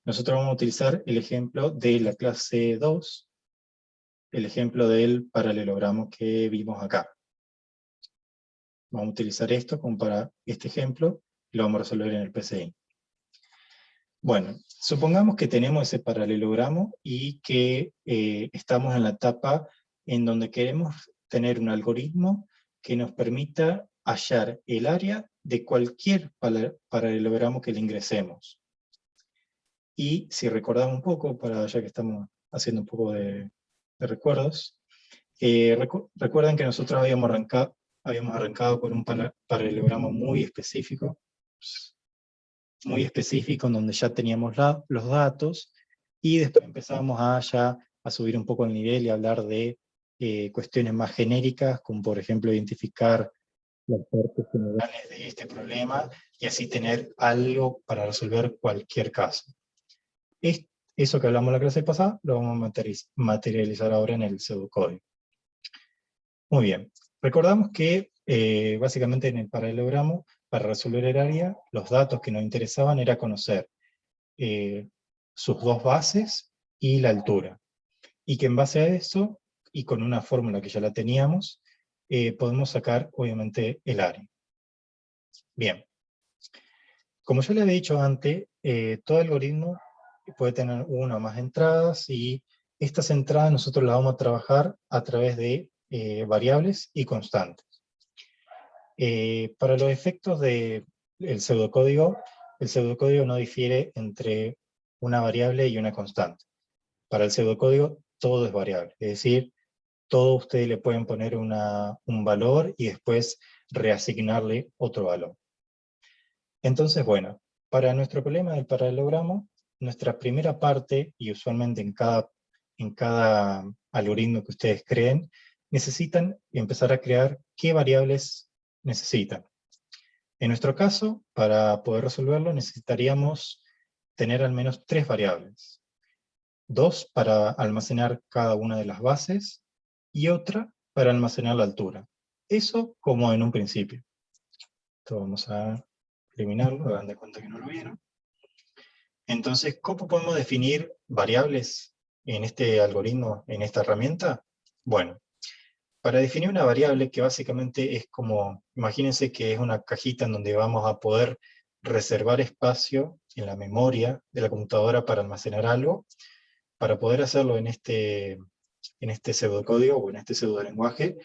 nosotros vamos a utilizar el ejemplo de la clase 2, el ejemplo del paralelogramo que vimos acá. Vamos a utilizar esto como para este ejemplo, y lo vamos a resolver en el PCI. Bueno, supongamos que tenemos ese paralelogramo y que estamos en la etapa en donde queremos tener un algoritmo que nos permita hallar el área de cualquier paralelogramo que le ingresemos. Y si recordamos un poco, ya que estamos haciendo un poco de recuerdos, recuerden que nosotros habíamos arrancado con un paralelogramo muy específico, en donde ya teníamos los datos, y después empezamos a subir un poco el nivel y hablar de cuestiones más genéricas, como por ejemplo identificar las partes generales de este problema, y así tener algo para resolver cualquier caso. Eso que hablamos en la clase pasada, lo vamos a materializar ahora en el pseudocódigo. Muy bien, recordamos que básicamente en el paralelogramo, para resolver el área, los datos que nos interesaban era conocer sus dos bases y la altura. Y que en base a eso, y con una fórmula que ya la teníamos, podemos sacar obviamente el área. Bien, como yo les había dicho antes, todo algoritmo puede tener una o más entradas, y estas entradas nosotros las vamos a trabajar a través de variables y constantes. Para los efectos del pseudocódigo, el pseudocódigo no difiere entre una variable y una constante. Para el pseudocódigo todo es variable, es decir, todo ustedes le pueden poner un valor y después reasignarle otro valor. Entonces, bueno, para nuestro problema del paralelogramo, nuestra primera parte, y usualmente en cada algoritmo que ustedes creen, necesitan empezar a crear qué variables necesitan. En nuestro caso, para poder resolverlo, necesitaríamos tener al menos 3 variables. 2 para almacenar cada una de las bases, y otra para almacenar la altura. Eso como en un principio. Esto vamos a eliminarlo, hagan de cuenta que no lo vieron. Entonces, ¿cómo podemos definir variables en este algoritmo, en esta herramienta? Bueno, para definir una variable que básicamente es como, imagínense que es una cajita en donde vamos a poder reservar espacio en la memoria de la computadora para almacenar algo. Para poder hacerlo en este pseudocódigo o en este pseudolenguaje,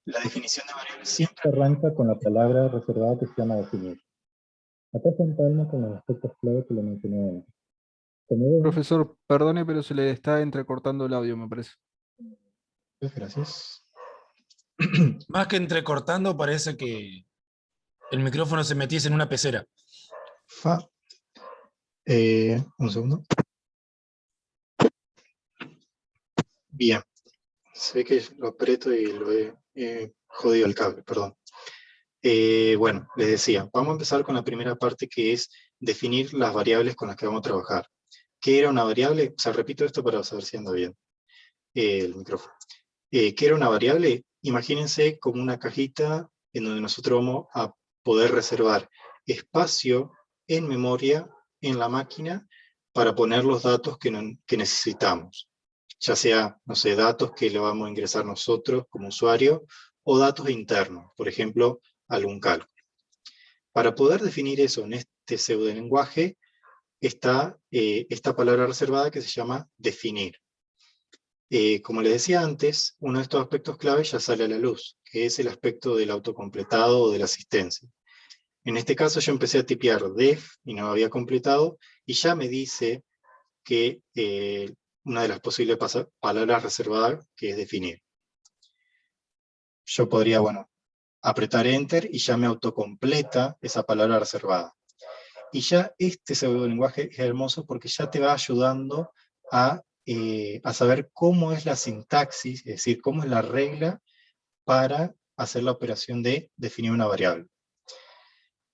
la definición de variable siempre arranca con la palabra reservada que se llama definir. Acá se empalma con los aspectos clave que le mencioné antes. Profesor, perdone, pero se le está entrecortando el audio, me parece. Gracias. Más que entrecortando, parece que el micrófono se metiese en una pecera. Un segundo. Bien. Se ve que lo aprieto y lo he jodido el cable, perdón. Bueno, les decía, vamos a empezar con la primera parte, que es definir las variables con las que vamos a trabajar. ¿Qué era una variable? O sea, repito esto para saber si anda bien el micrófono. ¿Qué era una variable? Imagínense como una cajita en donde nosotros vamos a poder reservar espacio en memoria en la máquina para poner los datos que necesitamos. Ya sea, no sé, datos que le vamos a ingresar nosotros como usuario, o datos internos, por ejemplo, algún cálculo. Para poder definir eso en este pseudolenguaje, está esta palabra reservada que se llama definir. Como les decía antes, uno de estos aspectos clave ya sale a la luz, que es el aspecto del autocompletado o de la asistencia. En este caso yo empecé a tipear def y no había completado, y ya me dice que una de las posibles palabras reservadas, que es definir. Yo podría, bueno, apretar enter y ya me autocompleta esa palabra reservada. Y ya este pseudolenguaje es hermoso porque ya te va ayudando a saber cómo es la sintaxis, es decir, cómo es la regla para hacer la operación de definir una variable.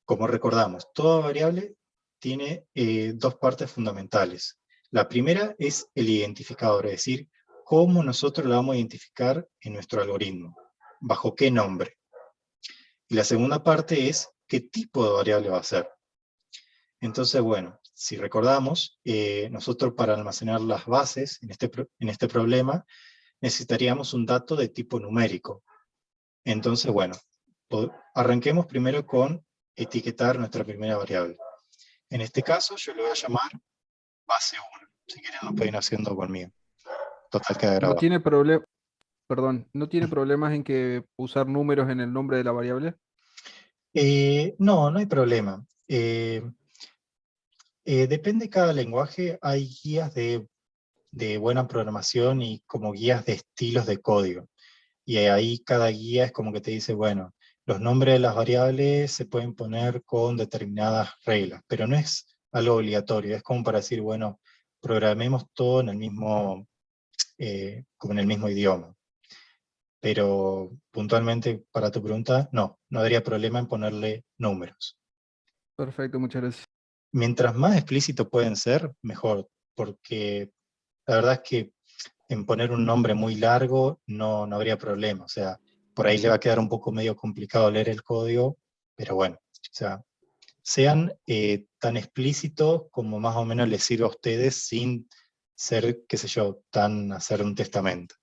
Como recordamos, toda variable tiene dos partes fundamentales. La primera es el identificador, es decir, cómo nosotros la vamos a identificar en nuestro algoritmo, bajo qué nombre. Y la segunda parte es qué tipo de variable va a ser. Entonces, bueno, si recordamos, nosotros para almacenar las bases en este problema, necesitaríamos un dato de tipo numérico. Entonces, bueno, arranquemos primero con etiquetar nuestra primera variable. En este caso, yo le voy a llamar base 1. Si quieren, lo pueden ir haciendo conmigo. Total, queda No grabado. tiene problema, perdón, ¿no tiene problemas en que usar números en el nombre de la variable? No, no hay problema. Depende de cada lenguaje, hay guías de buena programación y como guías de estilos de código. Y ahí cada guía es como que te dice, bueno, los nombres de las variables se pueden poner con determinadas reglas, pero no es algo obligatorio, es como para decir, bueno, programemos todo en el mismo, como en el mismo idioma. Pero puntualmente para tu pregunta, no habría problema en ponerle números. Perfecto, muchas gracias. Mientras más explícito pueden ser, mejor, porque la verdad es que en poner un nombre muy largo no habría problema, o sea, por ahí le va a quedar un poco medio complicado leer el código, pero bueno, o sea, sean tan explícitos como más o menos les sirva a ustedes sin ser, qué sé yo, tan hacer un testamento.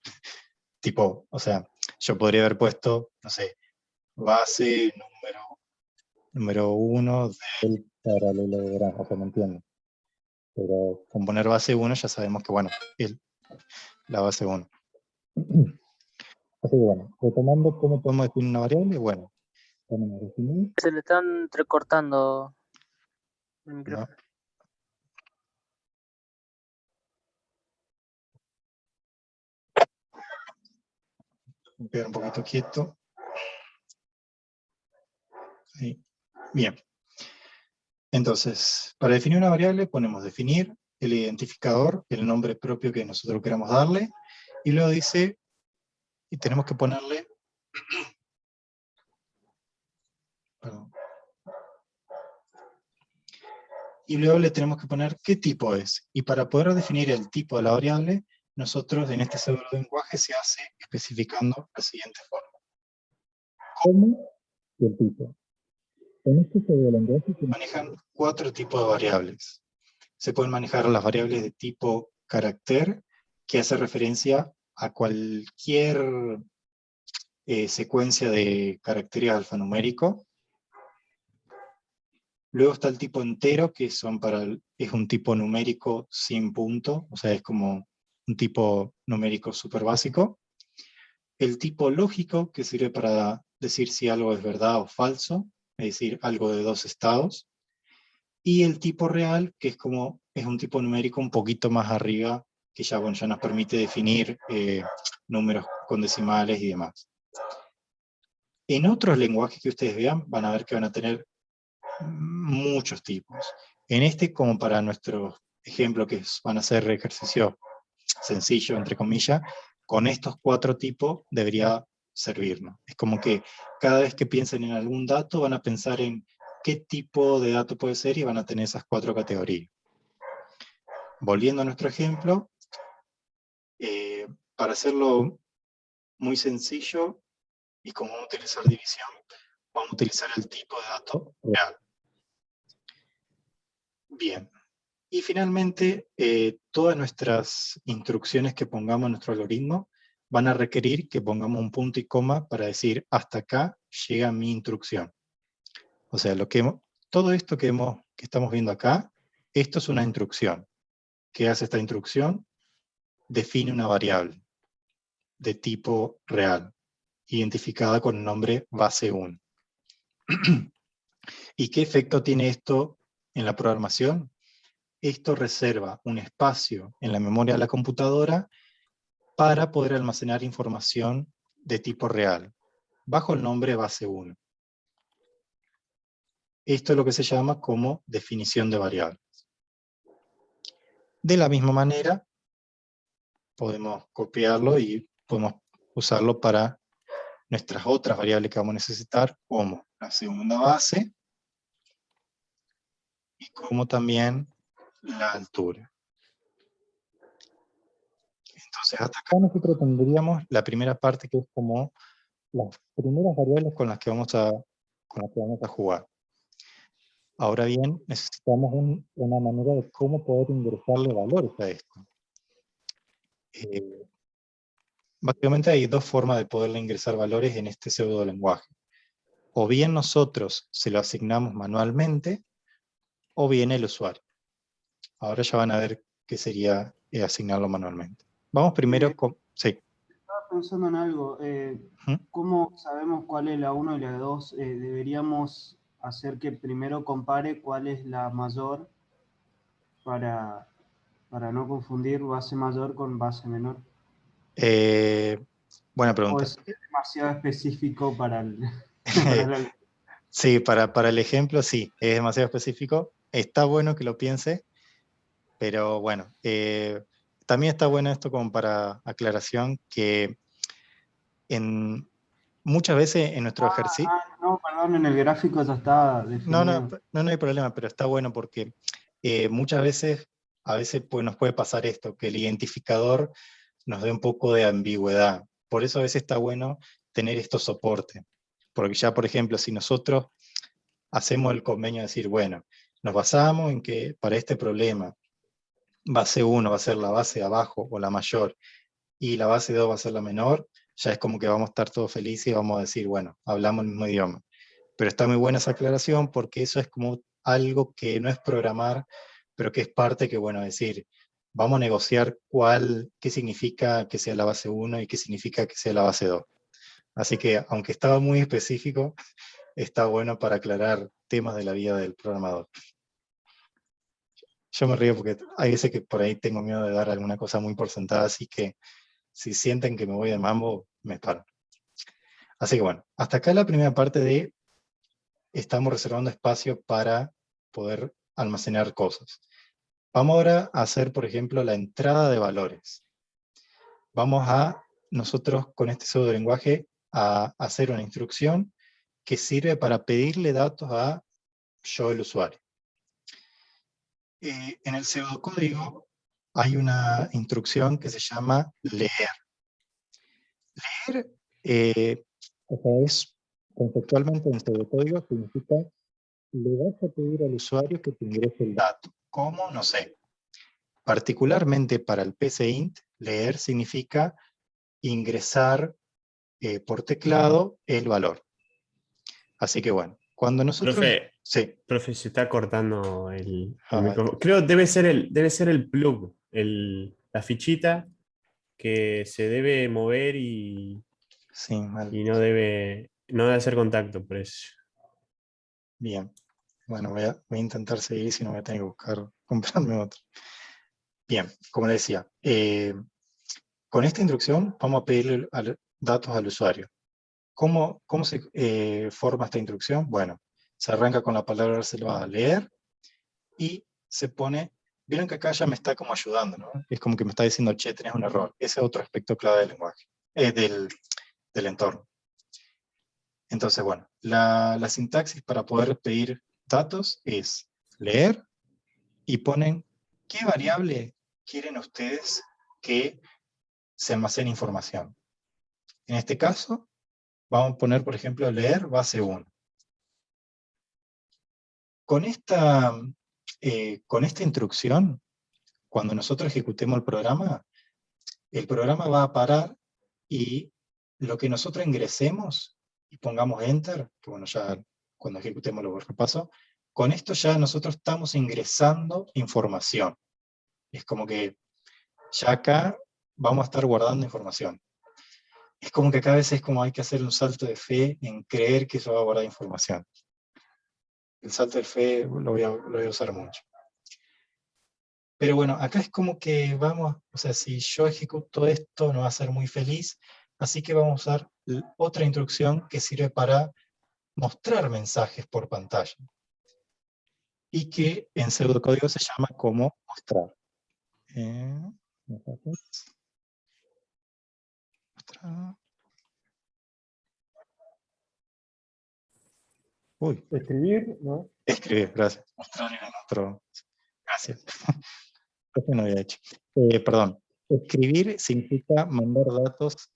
Tipo, o sea, yo podría haber puesto, no sé, base número 1 del paralelogramo, o sea, ¿me entienden? Pero con poner base 1 ya sabemos que, bueno, es la base 1. Así que bueno, retomando cómo podemos definir una variable, bueno, podemos definir. Se le están entrecortando el No. micrófono. Voy a quedar un poquito quieto. Ahí. Bien. Entonces, para definir una variable ponemos definir, el identificador, el nombre propio que nosotros queramos darle, y luego dice, y tenemos que ponerle, perdón, y luego le tenemos que poner qué tipo es. Y para poder definir el tipo de la variable, nosotros en este pseudolenguaje se hace especificando la siguiente forma. ¿Cómo? Y el tipo. En este pseudolenguaje se manejan 4 tipos de variables. Se pueden manejar las variables de tipo carácter, que hace referencia a cualquier secuencia de caracteres alfanumérico. Luego está el tipo entero, que es un tipo numérico sin punto, o sea, es como un tipo numérico súper básico. El tipo lógico, que sirve para decir si algo es verdad o falso, es decir, algo de 2 estados. Y el tipo real, que es un tipo numérico un poquito más arriba, que ya, bueno, ya nos permite definir números con decimales y demás. En otros lenguajes que ustedes vean, van a ver que van a tener muchos tipos. En este, como para nuestro ejemplo, que van a ser ejercicio sencillo, entre comillas, con estos 4 tipos debería servirnos. Es como que cada vez que piensen en algún dato, van a pensar en qué tipo de dato puede ser y van a tener esas 4 categorías. Volviendo a nuestro ejemplo, para hacerlo muy sencillo y como utilizar división, vamos a utilizar el tipo de dato real. Bien. Y finalmente, todas nuestras instrucciones que pongamos en nuestro algoritmo van a requerir que pongamos un punto y coma para decir hasta acá llega mi instrucción. O sea, todo esto que estamos viendo acá, esto es una instrucción. ¿Qué hace esta instrucción? Define una variable de tipo real, identificada con el nombre base1. ¿Y qué efecto tiene esto en la programación? Esto reserva un espacio en la memoria de la computadora para poder almacenar información de tipo real, bajo el nombre base1. Esto es lo que se llama como definición de variables. De la misma manera, podemos copiarlo y podemos usarlo para nuestras otras variables que vamos a necesitar, como la segunda base, y como también la altura. Entonces, hasta acá nosotros tendríamos la primera parte, que es como las primeras variables con las que vamos a jugar. Ahora bien, necesitamos una manera de cómo poder ingresarle valores a esto. Básicamente hay 2 formas de poderle ingresar valores en este pseudolenguaje. O bien nosotros se lo asignamos manualmente, o bien el usuario. Ahora ya van a ver qué sería asignarlo manualmente. Vamos primero con... Sí. Estaba pensando en algo. ¿Cómo sabemos cuál es la 1 y la 2? Deberíamos hacer que primero compare cuál es la mayor para no confundir base mayor con base menor. Buena ¿O pregunta. es demasiado específico para el... Sí, para el ejemplo sí, es demasiado específico. Está bueno que lo piense, pero bueno, también está bueno esto como para aclaración, que muchas veces en nuestro ejercicio... No, perdón, en el gráfico ya está definido. No hay problema, pero está bueno porque muchas veces, pues, nos puede pasar esto, que el identificador nos dé un poco de ambigüedad. Por eso a veces está bueno tener estos soportes. Porque ya, por ejemplo, si nosotros hacemos el convenio de decir, bueno, nos basamos en que para este problema, base 1 va a ser la base de abajo o la mayor, y la base 2 va a ser la menor, ya es como que vamos a estar todos felices y vamos a decir, bueno, hablamos el mismo idioma. Pero está muy buena esa aclaración porque eso es como algo que no es programar, pero que es parte que, bueno, decir, vamos a negociar qué significa que sea la base 1 y qué significa que sea la base 2. Así que, aunque estaba muy específico, está bueno para aclarar temas de la vida del programador. Yo me río porque hay veces que por ahí tengo miedo de dar alguna cosa muy por sentada, así que si sienten que me voy de mambo, me paro. Así que bueno, hasta acá la primera parte de estamos reservando espacio para poder almacenar cosas. Vamos ahora a hacer, por ejemplo, la entrada de valores. Vamos a, nosotros con este pseudolenguaje, a hacer una instrucción que sirve para pedirle datos a yo, el usuario. en el pseudocódigo hay una instrucción que se llama leer. Leer, o sea, es conceptualmente en pseudocódigo significa le vas a pedir al usuario que te ingrese el dato. ¿Cómo? No sé. Particularmente para el PCInt, leer significa ingresar por teclado el valor. Así que bueno, cuando nosotros... Profe, Sí. profe, se está cortando el Ah, micrófono. Creo que debe ser el plug, la fichita que se debe mover sí, mal. y no debe hacer contacto, por eso. Bien. Bueno, voy a intentar seguir, si no voy a tener que comprarme otro. Bien, como le decía, con esta instrucción vamos a pedirle datos al usuario. ¿Cómo se forma esta instrucción? Bueno, se arranca con la palabra reservada leer y se pone, vieron que acá ya me está como ayudando, ¿no? Es como que me está diciendo, che, tenés un error. Ese es otro aspecto clave del lenguaje, del entorno. Entonces, bueno, la sintaxis para poder pedir datos es leer y ponen qué variable quieren ustedes que se almacene información. En este caso, vamos a poner, por ejemplo, leer base 1. Con esta instrucción, cuando nosotros ejecutemos el programa va a parar y lo que nosotros ingresemos y pongamos enter, que bueno, ya cuando ejecutemos lo repaso, con esto ya nosotros estamos ingresando información. Es como que ya acá vamos a estar guardando información. Es como que acá a veces como hay que hacer un salto de fe en creer que eso va a guardar información. El salto de fe lo voy a usar mucho. Pero bueno, acá es como que vamos, o sea, si yo ejecuto esto no va a ser muy feliz, así que vamos a usar otra instrucción que sirve para mostrar mensajes por pantalla. Y que en pseudocódigo se llama como mostrar. Mostrar. Uy. Escribir, ¿no? Escribir, gracias. Mostrar era otro. Gracias. Eso no había hecho. Perdón. Escribir significa mandar datos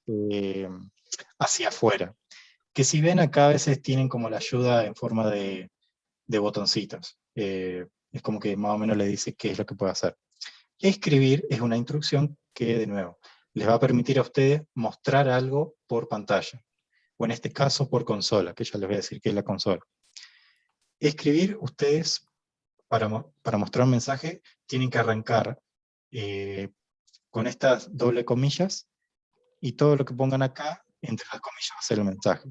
hacia afuera. Que si ven acá a veces tienen como la ayuda en forma de botoncitos. Es como que más o menos le dice qué es lo que puede hacer. Escribir es una instrucción que, de nuevo, les va a permitir a ustedes mostrar algo por pantalla. O en este caso por consola, que ya les voy a decir qué es la consola. Escribir, ustedes, para mostrar un mensaje, tienen que arrancar con estas doble comillas, y todo lo que pongan acá, entre las comillas, va a ser el mensaje.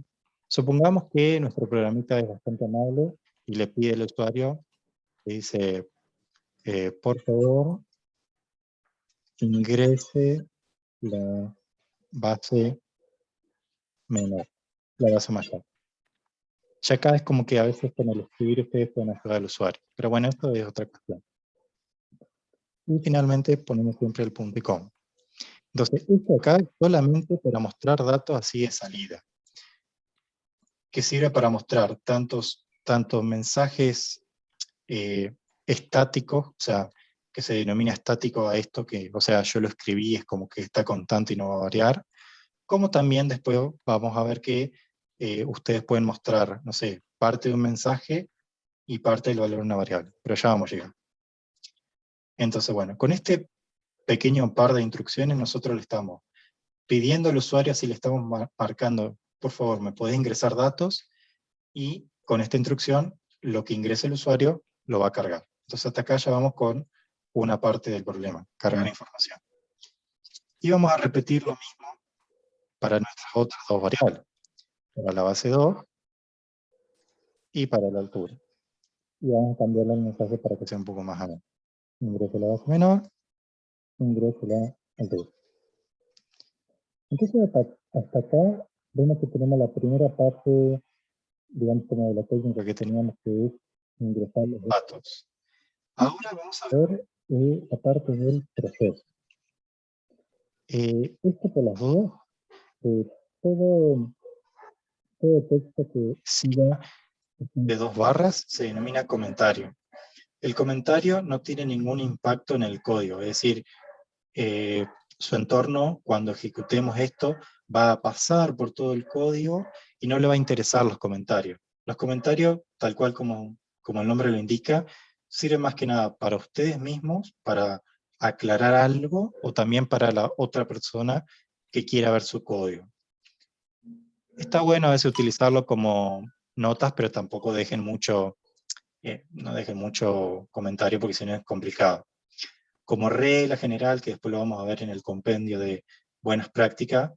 Supongamos que nuestro programita es bastante amable y le pide al usuario, le dice, por favor, ingrese la base menor, la base mayor. Ya acá es como que a veces con el escribir ustedes pueden ayudar al usuario. Pero bueno, esto es otra cuestión. Y finalmente ponemos siempre el punto y coma. Entonces, esto acá es solamente para mostrar datos así de salida, que sirve para mostrar tantos mensajes estáticos, o sea, que se denomina estático a esto, que, o sea, yo lo escribí, es como que está constante y no va a variar, como también después vamos a ver que ustedes pueden mostrar, no sé, parte de un mensaje y parte del valor de una variable, pero ya vamos a llegar. Entonces, bueno, con este pequeño par de instrucciones nosotros le estamos pidiendo al usuario, si le estamos marcando, por favor, me podés ingresar datos, y con esta instrucción, lo que ingrese el usuario lo va a cargar. Entonces hasta acá ya vamos con una parte del problema, cargar información. Y vamos a repetir lo mismo para nuestras otras dos variables, para la base 2 y para la altura. Y vamos a cambiarle el mensaje para que sea un poco más ameno. Ingrese la base menor, ingrese la altura. Entonces hasta acá vemos que tenemos la primera parte, digamos, como de la técnica que teníamos, que es ingresar los datos. Ahora vamos a ver la parte del proceso. Esto por las dudas, todo texto que siga de 2 barras se denomina comentario. el comentario no tiene ningún impacto en el código, es decir, su entorno, cuando ejecutemos esto, va a pasar por todo el código y no le va a interesar los comentarios. Los comentarios, tal cual como el nombre lo indica, sirven más que nada para ustedes mismos, para aclarar algo, o también para la otra persona que quiera ver su código. Está bueno a veces utilizarlo como notas, pero tampoco dejen mucho, no dejen mucho comentario porque si no es complicado. Como regla general, que después lo vamos a ver en el compendio de buenas prácticas,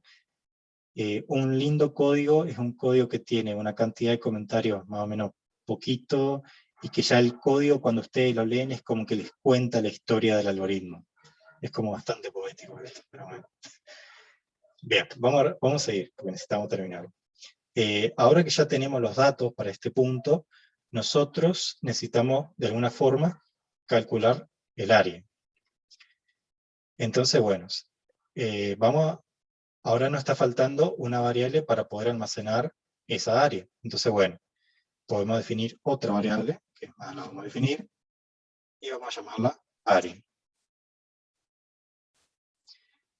un lindo código es un código que tiene una cantidad de comentarios más o menos poquito, y que ya el código, cuando ustedes lo leen, es como que les cuenta la historia del algoritmo. Es como bastante poético esto, pero bueno. Bien, vamos a seguir, porque necesitamos terminar. Ahora que ya tenemos los datos para este punto, nosotros necesitamos, de alguna forma, calcular el área. Entonces, bueno, ahora nos está faltando una variable para poder almacenar esa área. Entonces, bueno, podemos definir otra variable, que la vamos a definir, y vamos a llamarla área.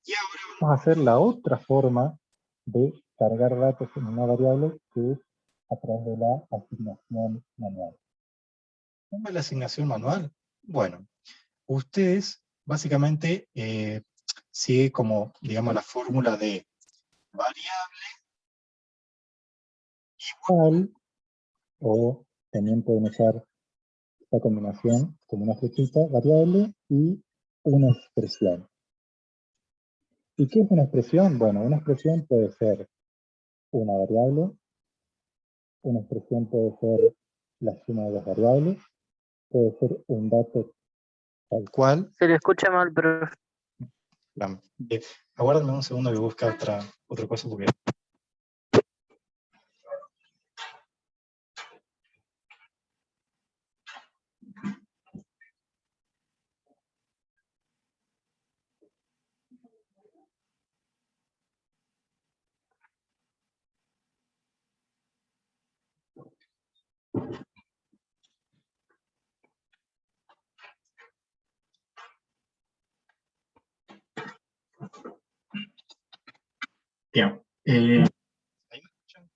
Y ahora vamos a hacer la otra forma de cargar datos en una variable, que es a través de la asignación manual. ¿Cómo es la asignación manual? Bueno, ustedes básicamente sigue como, digamos, la fórmula de variable igual, o también pueden usar esta combinación como una flechita, variable y una expresión. ¿Y qué es una expresión? Bueno, una expresión puede ser una variable, una expresión puede ser la suma de las variables, puede ser un dato tal cual. Se le escucha mal, pero Aguárdame un segundo que busque otra cosa porque... Bien. ¿Ahí me escuchan?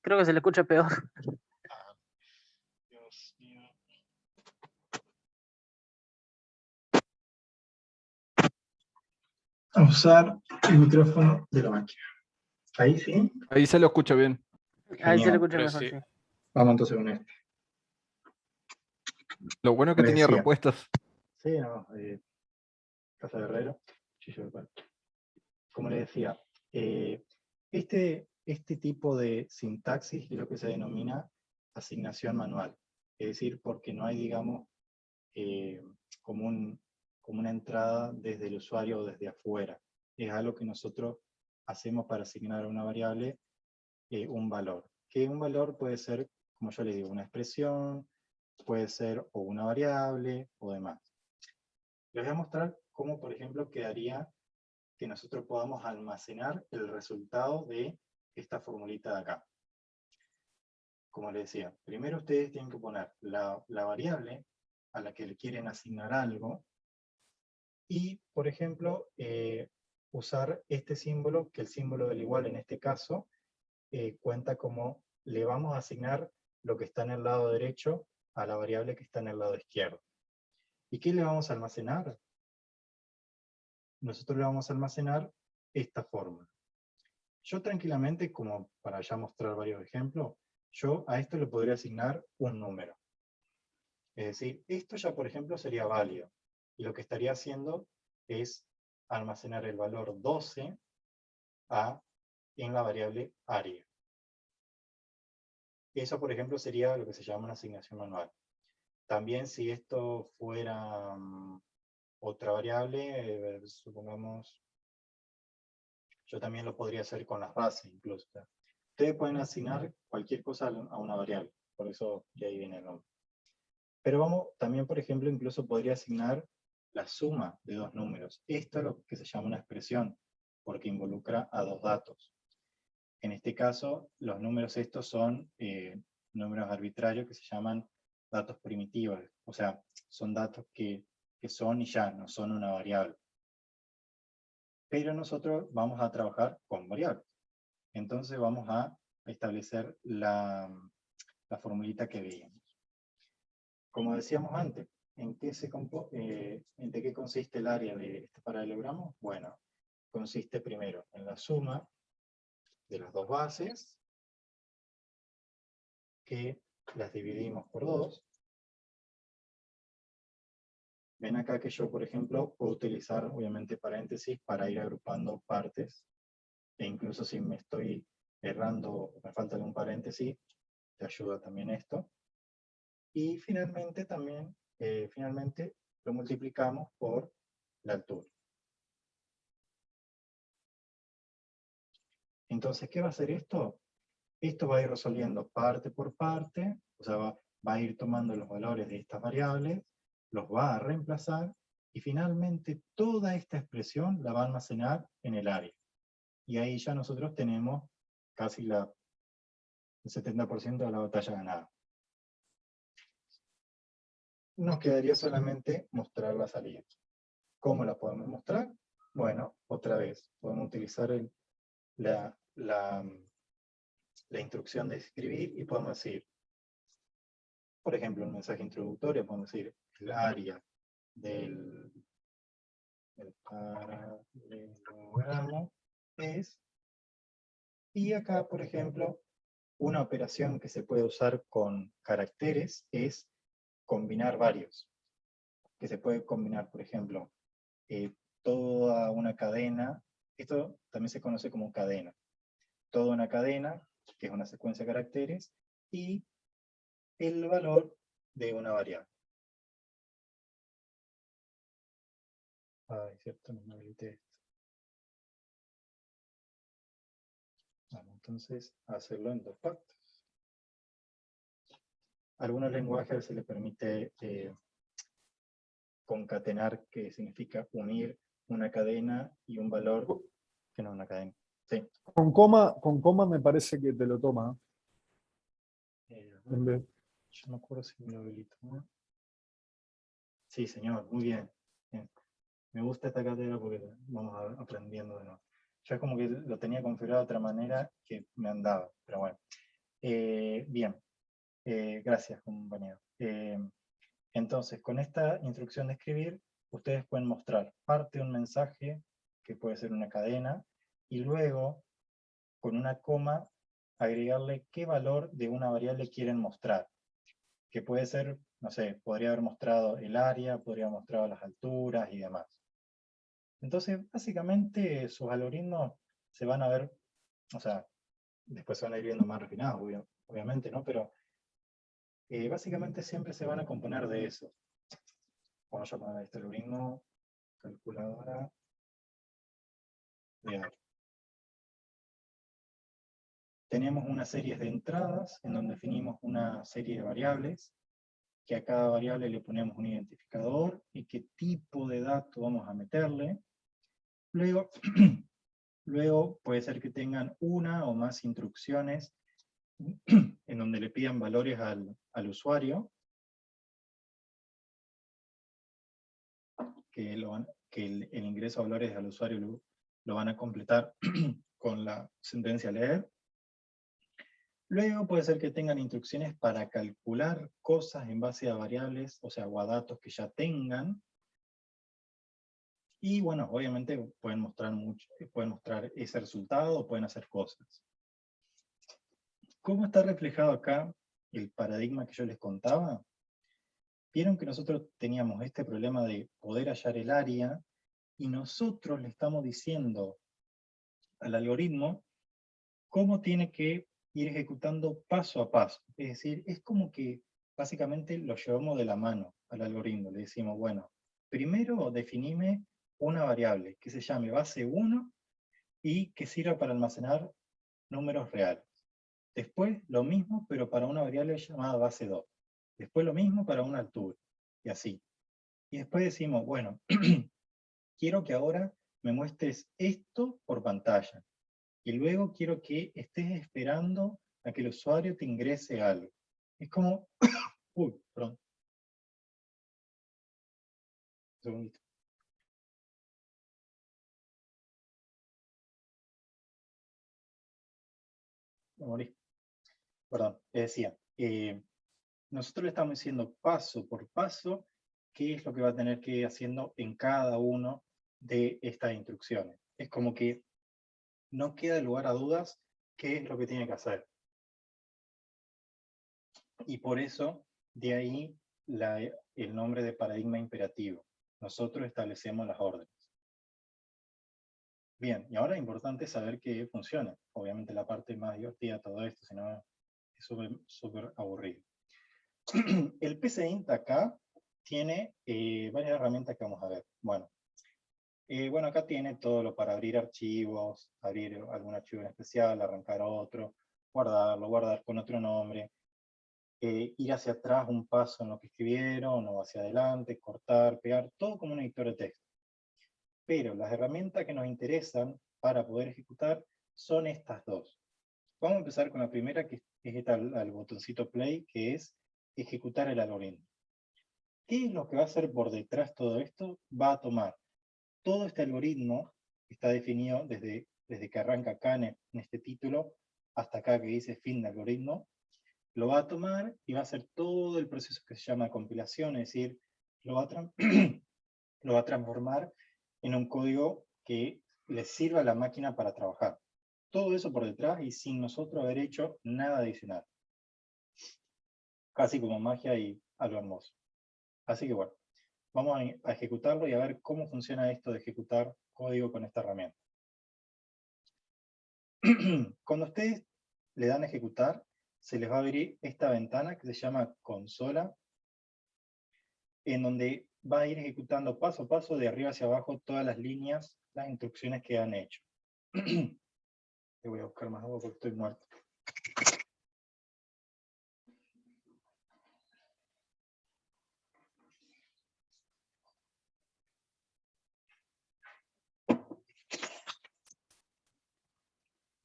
creo que se le escucha peor. Dios mío. A usar el micrófono de la máquina. ¿Ahí sí? Ahí se lo escucha bien. Ahí se le Genial. escucha Pero mejor, sí. sí. Vamos entonces con este. Lo bueno es que Me tenía decía. respuestas. Sí, no, Casa de Herrero, Chillo de Pal. Como les decía, este tipo de sintaxis es lo que se denomina asignación manual. Es decir, porque no hay, digamos, como una entrada desde el usuario o desde afuera. Es algo que nosotros hacemos para asignar a una variable un valor. Que un valor puede ser, como yo les digo, una expresión, puede ser o una variable o demás. Les voy a mostrar cómo, por ejemplo, quedaría que nosotros podamos almacenar el resultado de esta formulita de acá. Como les decía, primero ustedes tienen que poner la variable a la que le quieren asignar algo, y, por ejemplo, usar este símbolo, que el símbolo del igual en este caso, cuenta como le vamos a asignar lo que está en el lado derecho a la variable que está en el lado izquierdo. ¿Y qué le vamos a almacenar? Nosotros le vamos a almacenar esta fórmula. Yo tranquilamente, como para ya mostrar varios ejemplos, yo a esto le podría asignar un número. Es decir, esto ya, por ejemplo, sería válido. Y lo que estaría haciendo es almacenar el valor 12 en la variable área. Eso, por ejemplo, sería lo que se llama una asignación manual. También, si esto fuera otra variable, supongamos, yo también lo podría hacer con las bases incluso. Ustedes pueden asignar cualquier cosa a una variable, por eso de ahí viene el nombre. Pero vamos, también, por ejemplo, incluso podría asignar la suma de dos números. Esto es lo que se llama una expresión, porque involucra a dos datos. En este caso, los números estos son números arbitrarios que se llaman datos primitivos, o sea, son datos que son y ya, no son una variable. Pero nosotros vamos a trabajar con variables. Entonces vamos a establecer la formulita que veíamos. Como decíamos antes, ¿en qué consiste el área de este paralelogramo? Bueno, consiste primero en la suma de las dos bases, que las dividimos por 2. Ven acá que yo, por ejemplo, puedo utilizar, obviamente, paréntesis para ir agrupando partes, e incluso si me estoy errando, me falta algún paréntesis, te ayuda también esto. Y finalmente también, finalmente lo multiplicamos por la altura. Entonces, ¿qué va a hacer esto? Esto va a ir resolviendo parte por parte, o sea, va a ir tomando los valores de estas variables, los va a reemplazar, y finalmente toda esta expresión la va a almacenar en el área. Y ahí ya nosotros tenemos casi el 70% de la batalla ganada. Nos quedaría solamente mostrar la salida. ¿Cómo la podemos mostrar? Bueno, otra vez, podemos utilizar la instrucción de escribir y podemos decir, por ejemplo, un mensaje introductorio, podemos decir el área del paralelogramo es, y acá, por ejemplo, una operación que se puede usar con caracteres es combinar varios, que se puede combinar, por ejemplo, toda una cadena, esto también se conoce como cadena, toda una cadena, que es una secuencia de caracteres, y el valor de una variable. Ay, cierto, no me habilité esto. Bueno, entonces, hacerlo en dos partes. A algunos lenguajes se les permite concatenar, que significa unir una cadena y un valor, que no es una cadena. Sí. Con coma me parece que te lo toma. En vez. Yo no me acuerdo si me lo habilito, ¿no? Sí, señor, muy bien. Bien. Me gusta esta cátedra porque vamos aprendiendo de nuevo. Yo es como que lo tenía configurado de otra manera que me andaba, pero bueno. Bien, gracias, compañero. Entonces, con esta instrucción de escribir, ustedes pueden mostrar parte de un mensaje, que puede ser una cadena, y luego, con una coma, agregarle qué valor de una variable quieren mostrar. Que puede ser, no sé, podría haber mostrado el área, podría haber mostrado las alturas y demás. Entonces, básicamente, sus algoritmos se van a ver, o sea, después se van a ir viendo más refinados, obviamente, ¿no? Pero básicamente siempre se van a componer de eso. Vamos a llamar este algoritmo calculadora de área. Tenemos una serie de entradas en donde definimos una serie de variables, que a cada variable le ponemos un identificador y qué tipo de dato vamos a meterle. Luego, luego puede ser que tengan una o más instrucciones en donde le pidan valores al usuario, que el ingreso de valores al usuario lo van a completar con la sentencia leer. Luego puede ser que tengan instrucciones para calcular cosas en base a variables, o sea, o a datos que ya tengan. Y bueno, obviamente pueden mostrar ese resultado o pueden hacer cosas. ¿Cómo está reflejado acá el paradigma que yo les contaba? Vieron que nosotros teníamos este problema de poder hallar el área, y nosotros le estamos diciendo al algoritmo cómo tiene que ir ejecutando paso a paso. Es decir, es como que básicamente lo llevamos de la mano al algoritmo. Le decimos, bueno, primero definime una variable que se llame base 1 y que sirva para almacenar números reales. Después lo mismo, pero para una variable llamada base 2. Después lo mismo para una altura, y así. Y después decimos, bueno, quiero que ahora me muestres esto por pantalla. y luego quiero que estés esperando a que el usuario te ingrese algo. Es como... Uy, perdón. Un segundito. Me morí. Perdón, te decía. Nosotros le estamos diciendo paso por paso qué es lo que va a tener que ir haciendo en cada uno de estas instrucciones. Es como que no queda lugar a dudas qué es lo que tiene que hacer. Y por eso, de ahí el nombre de paradigma imperativo. Nosotros establecemos las órdenes. Bien, y ahora es importante saber que funciona. Obviamente la parte más divertida de todo esto, si no es súper aburrido. El PCInt acá tiene varias herramientas que vamos a ver. Bueno, acá tiene todo lo para abrir archivos, abrir algún archivo en especial, arrancar otro, guardarlo, guardar con otro nombre, ir hacia atrás un paso en lo que escribieron, o hacia adelante, cortar, pegar, todo como un editor de texto. Pero las herramientas que nos interesan para poder ejecutar son estas dos. Vamos a empezar con la primera, que es el botoncito play, que es ejecutar el algoritmo. ¿Qué es lo que va a hacer por detrás todo esto? Va a tomar todo este algoritmo, que está definido desde que arranca acá en este título, hasta acá que dice fin de algoritmo, lo va a tomar y va a hacer todo el proceso que se llama compilación, es decir, lo va a transformar en un código que le sirva a la máquina para trabajar. Todo eso por detrás y sin nosotros haber hecho nada adicional. Casi como magia y algo hermoso. Así que bueno, vamos a ejecutarlo y a ver cómo funciona esto de ejecutar código con esta herramienta. Cuando ustedes le dan a ejecutar, se les va a abrir esta ventana que se llama consola, en donde va a ir ejecutando paso a paso de arriba hacia abajo todas las líneas, las instrucciones que han hecho. Le voy a buscar más agua porque estoy muerto.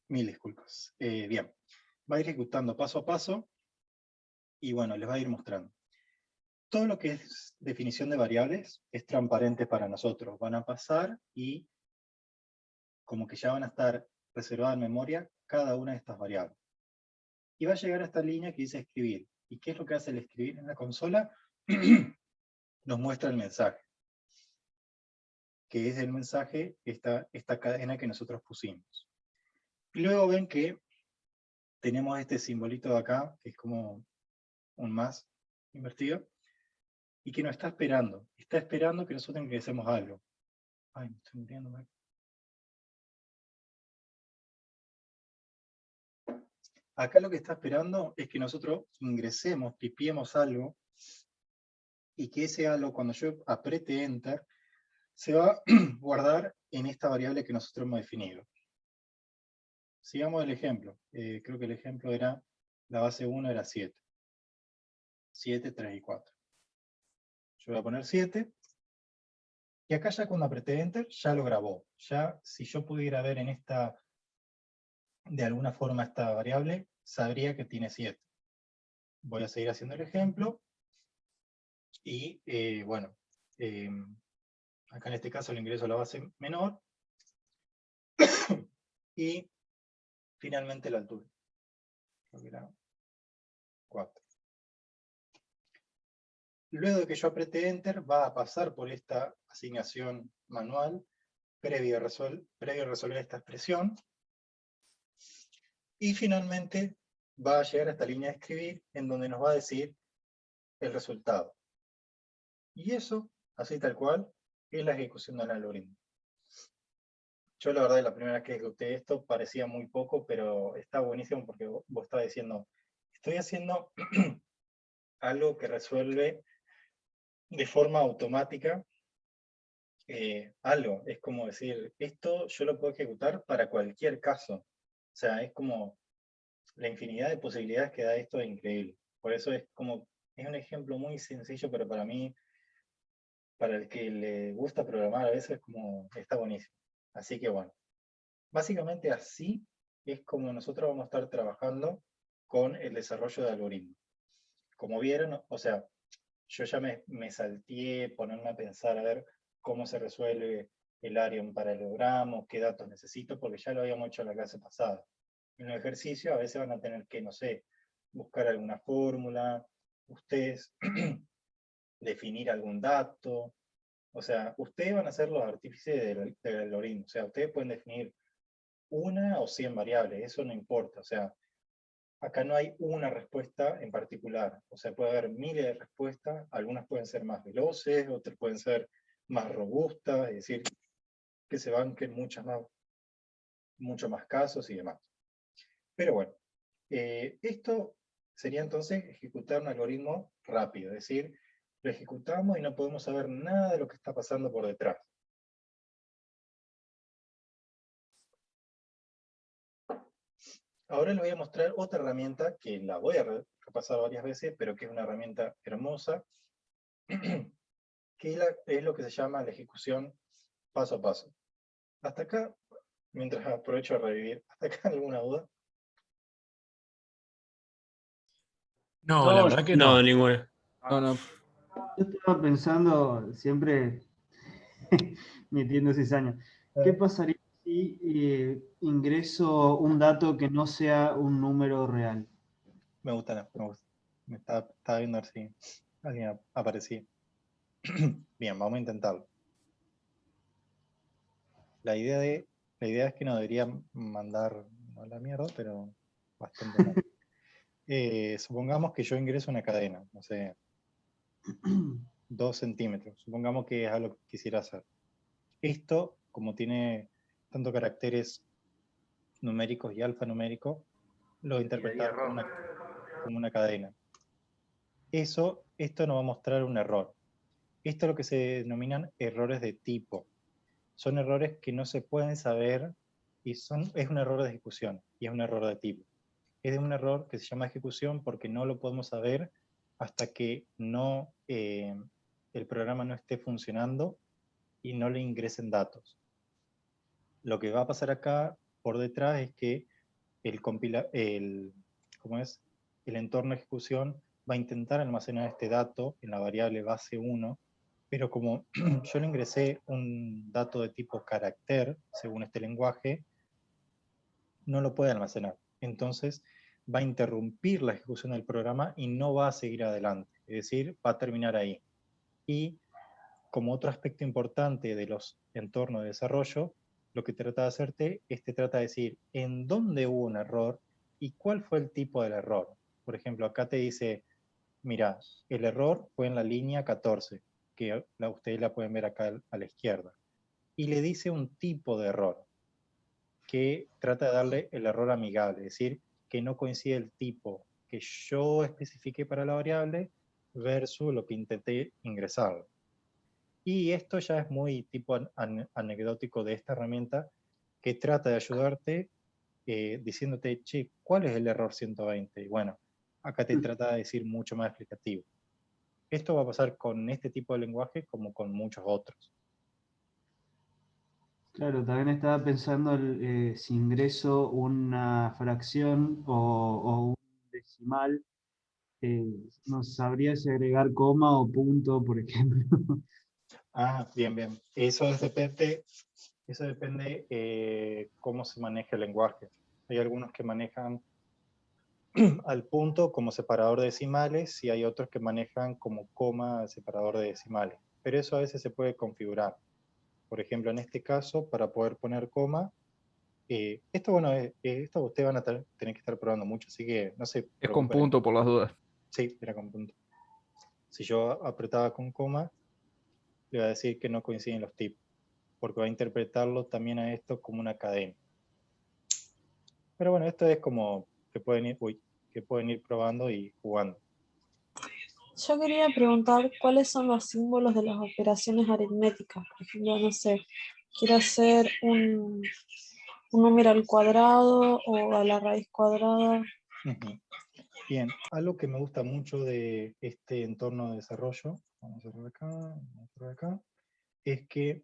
Mil disculpas. Bien, va a ir ejecutando paso a paso y bueno, les va a ir mostrando. Todo lo que es definición de variables es transparente para nosotros. Van a pasar y como que ya van a estar reservadas en memoria cada una de estas variables. Y va a llegar a esta línea que dice escribir. ¿Y qué es lo que hace el escribir en la consola? Nos muestra el mensaje. Que es el mensaje, esta cadena que nosotros pusimos. Y luego ven que tenemos este simbolito de acá, que es como un más invertido, y que nos está esperando. Está esperando que nosotros ingresemos algo. Ay, me estoy muriendo mal. Acá lo que está esperando es que nosotros ingresemos, tipiemos algo, y que ese algo, cuando yo apriete Enter, se va a guardar en esta variable que nosotros hemos definido. Sigamos el ejemplo. Creo que el ejemplo era, la base 1 era 7. 7, 3 y 4. Yo voy a poner 7. Y acá ya cuando apreté Enter, ya lo grabó. Ya, si yo pudiera ver en esta, de alguna forma esta variable, sabría que tiene 7. Voy a seguir haciendo el ejemplo. Y bueno, acá en este caso le ingreso a la base menor. Y finalmente la altura. Creo que era 4. Luego de que yo apriete Enter, va a pasar por esta asignación manual, previo a resolver esta expresión. Y finalmente va a llegar a esta línea de escribir, en donde nos va a decir el resultado. Y eso, así tal cual, es la ejecución del algoritmo. Yo la verdad, la primera vez que ejecuté esto parecía muy poco, pero está buenísimo porque vos estás diciendo, estoy haciendo algo que resuelve de forma automática algo. Es como decir, esto yo lo puedo ejecutar para cualquier caso. O sea, es como la infinidad de posibilidades que da esto es increíble. Por eso es como, es un ejemplo muy sencillo, pero para mí, para el que le gusta programar a veces, como está buenísimo. Así que bueno, básicamente así es como nosotros vamos a estar trabajando con el desarrollo de algoritmos. Como vieron, o sea, yo ya me salteé ponerme a pensar a ver cómo se resuelve el área en paralelogramo, qué datos necesito, porque ya lo habíamos hecho en la clase pasada. En el ejercicio a veces van a tener que, no sé, buscar alguna fórmula, ustedes definir algún dato, o sea, ustedes van a ser los artífices del algoritmo, o sea, ustedes pueden definir una o 100 variables, eso no importa, o sea, acá no hay una respuesta en particular, o sea, puede haber miles de respuestas, algunas pueden ser más veloces, otras pueden ser más robustas, es decir, que se banquen muchos más casos y demás. Pero bueno, esto sería entonces ejecutar un algoritmo rápido, es decir, lo ejecutamos y no podemos saber nada de lo que está pasando por detrás. Ahora les voy a mostrar otra herramienta que la voy a repasar varias veces, pero que es una herramienta hermosa, que es lo que se llama la ejecución paso a paso. Hasta acá, mientras aprovecho a revivir, ¿hasta acá alguna duda? No, la verdad que no. No, ninguna. No, no. Yo estaba pensando, siempre metiendo cizaña, ¿qué pasaría si ingreso un dato que no sea un número real? Me gusta, me gusta. Me estaba viendo a ver si alguien aparecía. Bien, vamos a intentarlo. La idea es que no debería mandar a la mierda, pero bastante mal. Supongamos que yo ingreso una cadena, no sé, 2 centímetros. Supongamos que es algo que quisiera hacer. Esto, como tiene tanto caracteres numéricos y alfanuméricos, lo voy a interpretar como una cadena. Esto nos va a mostrar un error. Esto es lo que se denominan errores de tipo. Son errores que no se pueden saber y es un error de ejecución y es un error de tipo. Es un error que se llama ejecución porque no lo podemos saber hasta que el programa no esté funcionando y no le ingresen datos. Lo que va a pasar acá por detrás es que el entorno de ejecución va a intentar almacenar este dato en la variable base 1, pero como yo le ingresé un dato de tipo carácter, según este lenguaje, no lo puede almacenar. Entonces va a interrumpir la ejecución del programa y no va a seguir adelante. Es decir, va a terminar ahí. Y como otro aspecto importante de los entornos de desarrollo, lo que trata de hacerte es te trata de decir en dónde hubo un error y cuál fue el tipo del error. Por ejemplo, acá te dice, mira, el error fue en la línea 14, que ustedes la pueden ver acá a la izquierda. Y le dice un tipo de error, que trata de darle el error amigable, es decir, que no coincide el tipo que yo especifiqué para la variable versus lo que intenté ingresar. Y esto ya es muy tipo anecdótico de esta herramienta, que trata de ayudarte diciéndote, che, ¿cuál es el error 120? Y bueno, acá te trata de decir mucho más explicativo. Esto va a pasar con este tipo de lenguaje como con muchos otros. Claro, también estaba pensando si ingreso una fracción o un decimal, no sabría si agregar coma o punto, por ejemplo. Ah, bien, bien. Eso depende cómo se maneja el lenguaje. Hay algunos que manejan al punto como separador de decimales y hay otros que manejan como coma separador de decimales. Pero eso a veces se puede configurar. Por ejemplo, en este caso, para poder poner coma, esto ustedes van a tener que estar probando mucho, así que no se Es con preocupen. punto por las dudas. Sí, era con punto. Si yo apretaba con coma, le va a decir que no coinciden los tipos, porque va a interpretarlo también a esto como una cadena. Pero bueno, esto es como que pueden ir probando y jugando. Yo quería preguntar cuáles son los símbolos de las operaciones aritméticas. Por ejemplo, no sé, quiero hacer un número al cuadrado o a la raíz cuadrada. Bien, algo que me gusta mucho de este entorno de desarrollo, vamos a cerrar acá, es que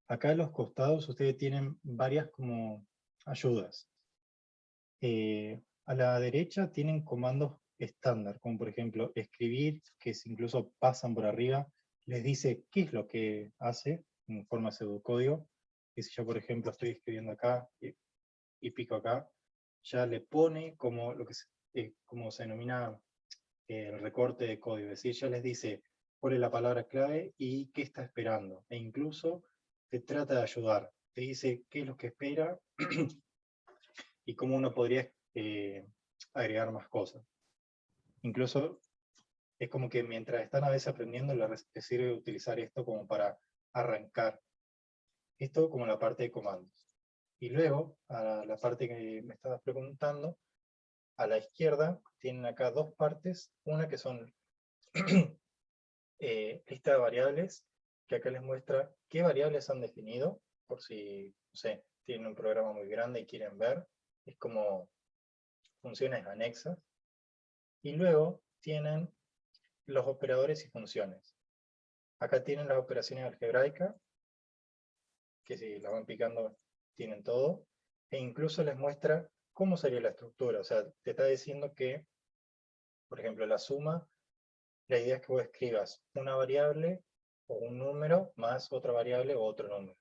acá a los costados ustedes tienen varias como ayudas. A la derecha tienen comandos estándar, como por ejemplo escribir, que incluso pasan por arriba, les dice qué es lo que hace en forma de pseudocódigo, que si yo por ejemplo estoy escribiendo acá y pico acá, ya le pone como lo que como se denomina el recorte de código, es decir, ya les dice cuál es la palabra clave y qué está esperando, e incluso te trata de ayudar, te dice qué es lo que espera y cómo uno podría agregar más cosas. Incluso es como que mientras están a veces aprendiendo, les sirve utilizar esto como para arrancar. Esto como la parte de comandos. Y luego, a la parte que me estabas preguntando, a la izquierda tienen acá dos partes, una que son lista de variables, que acá les muestra qué variables han definido, por si, no sé, tienen un programa muy grande y quieren ver, es como funciones anexas. Y luego tienen los operadores y funciones. Acá tienen las operaciones algebraicas, que si las van picando tienen todo, e incluso les muestra cómo sería la estructura. O sea, te está diciendo que, por ejemplo, la suma, la idea es que vos escribas una variable o un número más otra variable o otro número.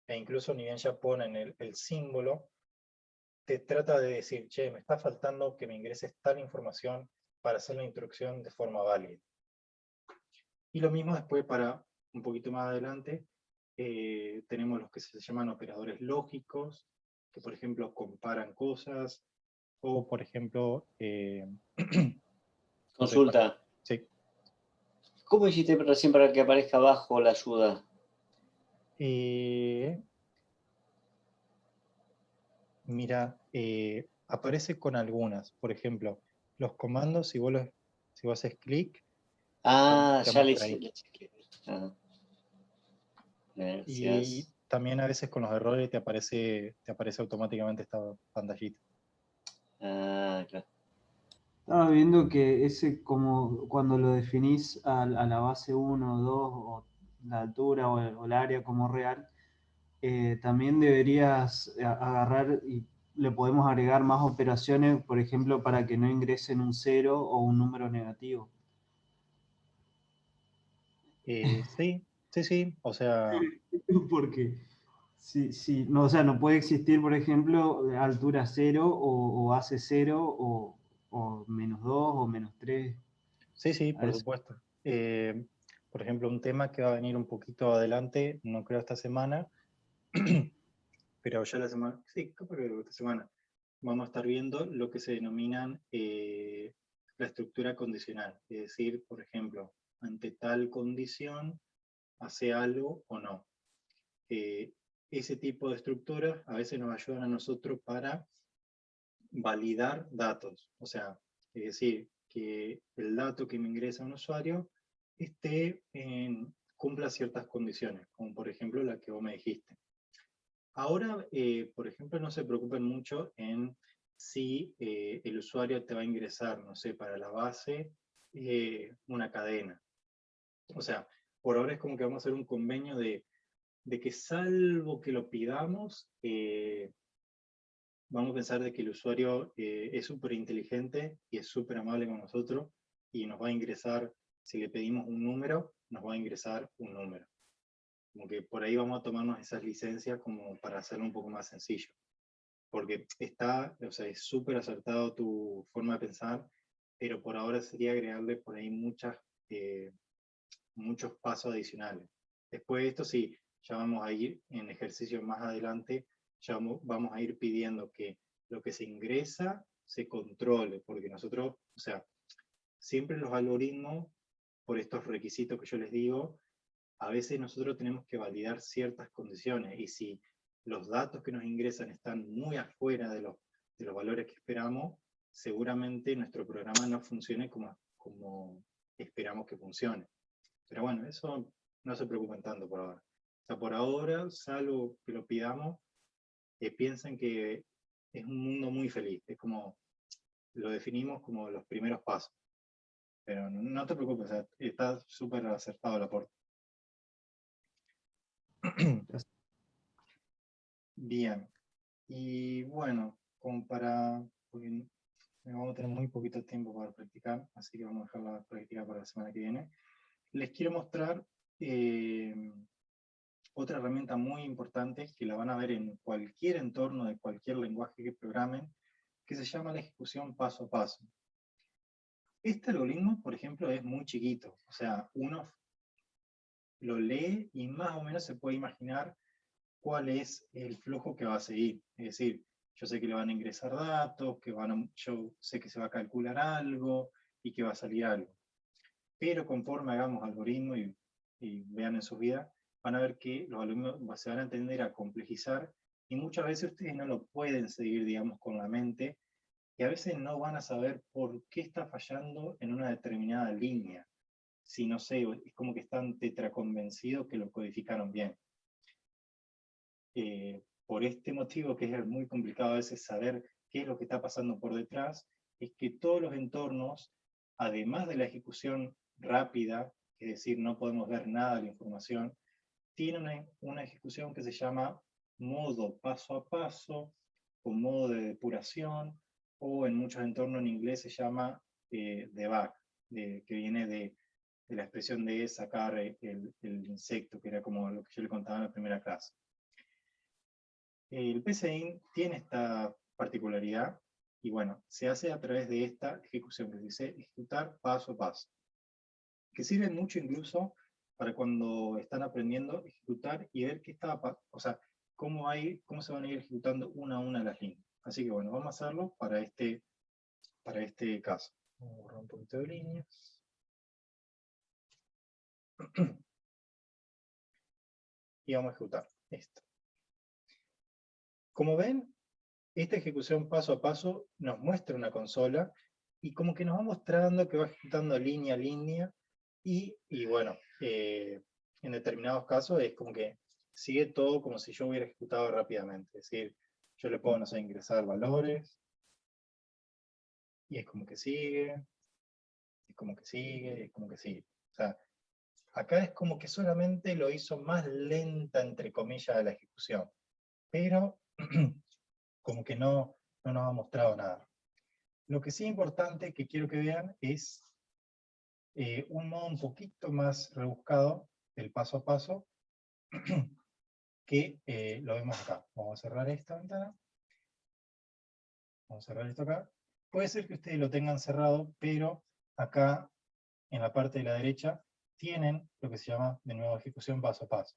E incluso ni bien ya ponen el símbolo, te trata de decir, che, me está faltando que me ingreses tal información para hacer la instrucción de forma válida. Y lo mismo después para un poquito más adelante, tenemos los que se llaman operadores lógicos, que por ejemplo comparan cosas, o por ejemplo... Consulta. Sí. ¿Cómo hiciste recién para que aparezca abajo la ayuda? Mira, aparece con algunas. Por ejemplo, los comandos, si vos haces clic, Ah, te ya le muestra ahí. chequeé. Ah. Gracias. Y también a veces con los errores te aparece automáticamente esta pantallita. Ah, claro. Estaba viendo que ese, como cuando lo definís a la base 1, 2, o la altura o el área como real, también deberías agarrar y le podemos agregar más operaciones, por ejemplo, para que no ingresen un 0 o un número negativo. Sí, o sea... Porque no, o sea, no puede existir, por ejemplo, altura 0 o base 0 o -2 o -3. Sí, por supuesto. Por ejemplo, un tema que va a venir un poquito adelante, no creo esta semana, pero ya la semana, sí, creo que esta semana, vamos a estar viendo lo que se denominan la estructura condicional. Es decir, por ejemplo, ante tal condición, hace algo o no. Ese tipo de estructuras a veces nos ayudan a nosotros para validar datos. O sea, es decir, que el dato que me ingresa un usuario cumpla ciertas condiciones, como por ejemplo la que vos me dijiste. Ahora, por ejemplo, no se preocupen mucho en si el usuario te va a ingresar, no sé, para la base, una cadena. O sea, por ahora es como que vamos a hacer un convenio de que salvo que lo pidamos, vamos a pensar de que el usuario es súper inteligente y es súper amable con nosotros y nos va a ingresar, si le pedimos un número, nos va a ingresar un número. Como que por ahí vamos a tomarnos esas licencias como para hacerlo un poco más sencillo. Porque o sea, es súper acertado tu forma de pensar, pero por ahora sería agregarle por ahí muchos pasos adicionales. Después de esto sí, ya vamos a ir en ejercicios más adelante, ya vamos a ir pidiendo que lo que se ingresa se controle, porque nosotros, o sea, siempre los algoritmos, por estos requisitos que yo les digo, a veces nosotros tenemos que validar ciertas condiciones, y si los datos que nos ingresan están muy afuera de los valores que esperamos, seguramente nuestro programa no funcione como esperamos que funcione. Pero bueno, eso no se preocupen tanto por ahora. O sea, por ahora, salvo que lo pidamos, piensen que es un mundo muy feliz. Es como, lo definimos como los primeros pasos. Pero no te preocupes, o sea, está súper acertado el aporte. Bien. Y bueno, como para, porque vamos a tener muy poquito tiempo para practicar, así que vamos a dejar la práctica para la semana que viene. Les quiero mostrar otra herramienta muy importante que la van a ver en cualquier entorno de cualquier lenguaje que programen, que se llama la ejecución paso a paso. Este algoritmo, por ejemplo, es muy chiquito, o sea, uno lo lee y más o menos se puede imaginar cuál es el flujo que va a seguir. Es decir, yo sé que le van a ingresar datos, yo sé que se va a calcular algo y que va a salir algo. Pero conforme hagamos algoritmos y vean en su vida, van a ver que los algoritmos se van a tender a complejizar y muchas veces ustedes no lo pueden seguir, digamos, con la mente, y a veces no van a saber por qué está fallando en una determinada línea. Si no sé, es como que están tetraconvencidos que lo codificaron bien. Por este motivo, que es muy complicado a veces saber qué es lo que está pasando por detrás, es que todos los entornos, además de la ejecución rápida, es decir, no podemos ver nada de la información, tienen una ejecución que se llama modo paso a paso, o modo de depuración, o en muchos entornos en inglés se llama debug, que viene de la expresión de sacar el insecto, que era como lo que yo le contaba en la primera clase. El PCIN tiene esta particularidad, y bueno, se hace a través de esta ejecución que se dice ejecutar paso a paso, que sirve mucho incluso para cuando están aprendiendo a ejecutar y ver qué estaba, o sea, cómo se van a ir ejecutando una a una las líneas. Así que bueno, vamos a hacerlo para este caso. Vamos a borrar un poquito de líneas. Y vamos a ejecutar esto. Como ven, esta ejecución paso a paso nos muestra una consola y como que nos va mostrando que va ejecutando línea a línea y bueno, en determinados casos es como que sigue todo como si yo hubiera ejecutado rápidamente. Es decir, yo le puedo, no sé, ingresar valores y es como que sigue, es como que sigue, es como que sigue. O sea, acá es como que solamente lo hizo más lenta, entre comillas, la ejecución. Pero como que no nos ha mostrado nada. Lo que sí es importante que quiero que vean es un modo un poquito más rebuscado del paso a paso que lo vemos acá. Vamos a cerrar esta ventana. Vamos a cerrar esto acá. Puede ser que ustedes lo tengan cerrado, pero acá en la parte de la derecha tienen lo que se llama de nuevo ejecución paso a paso.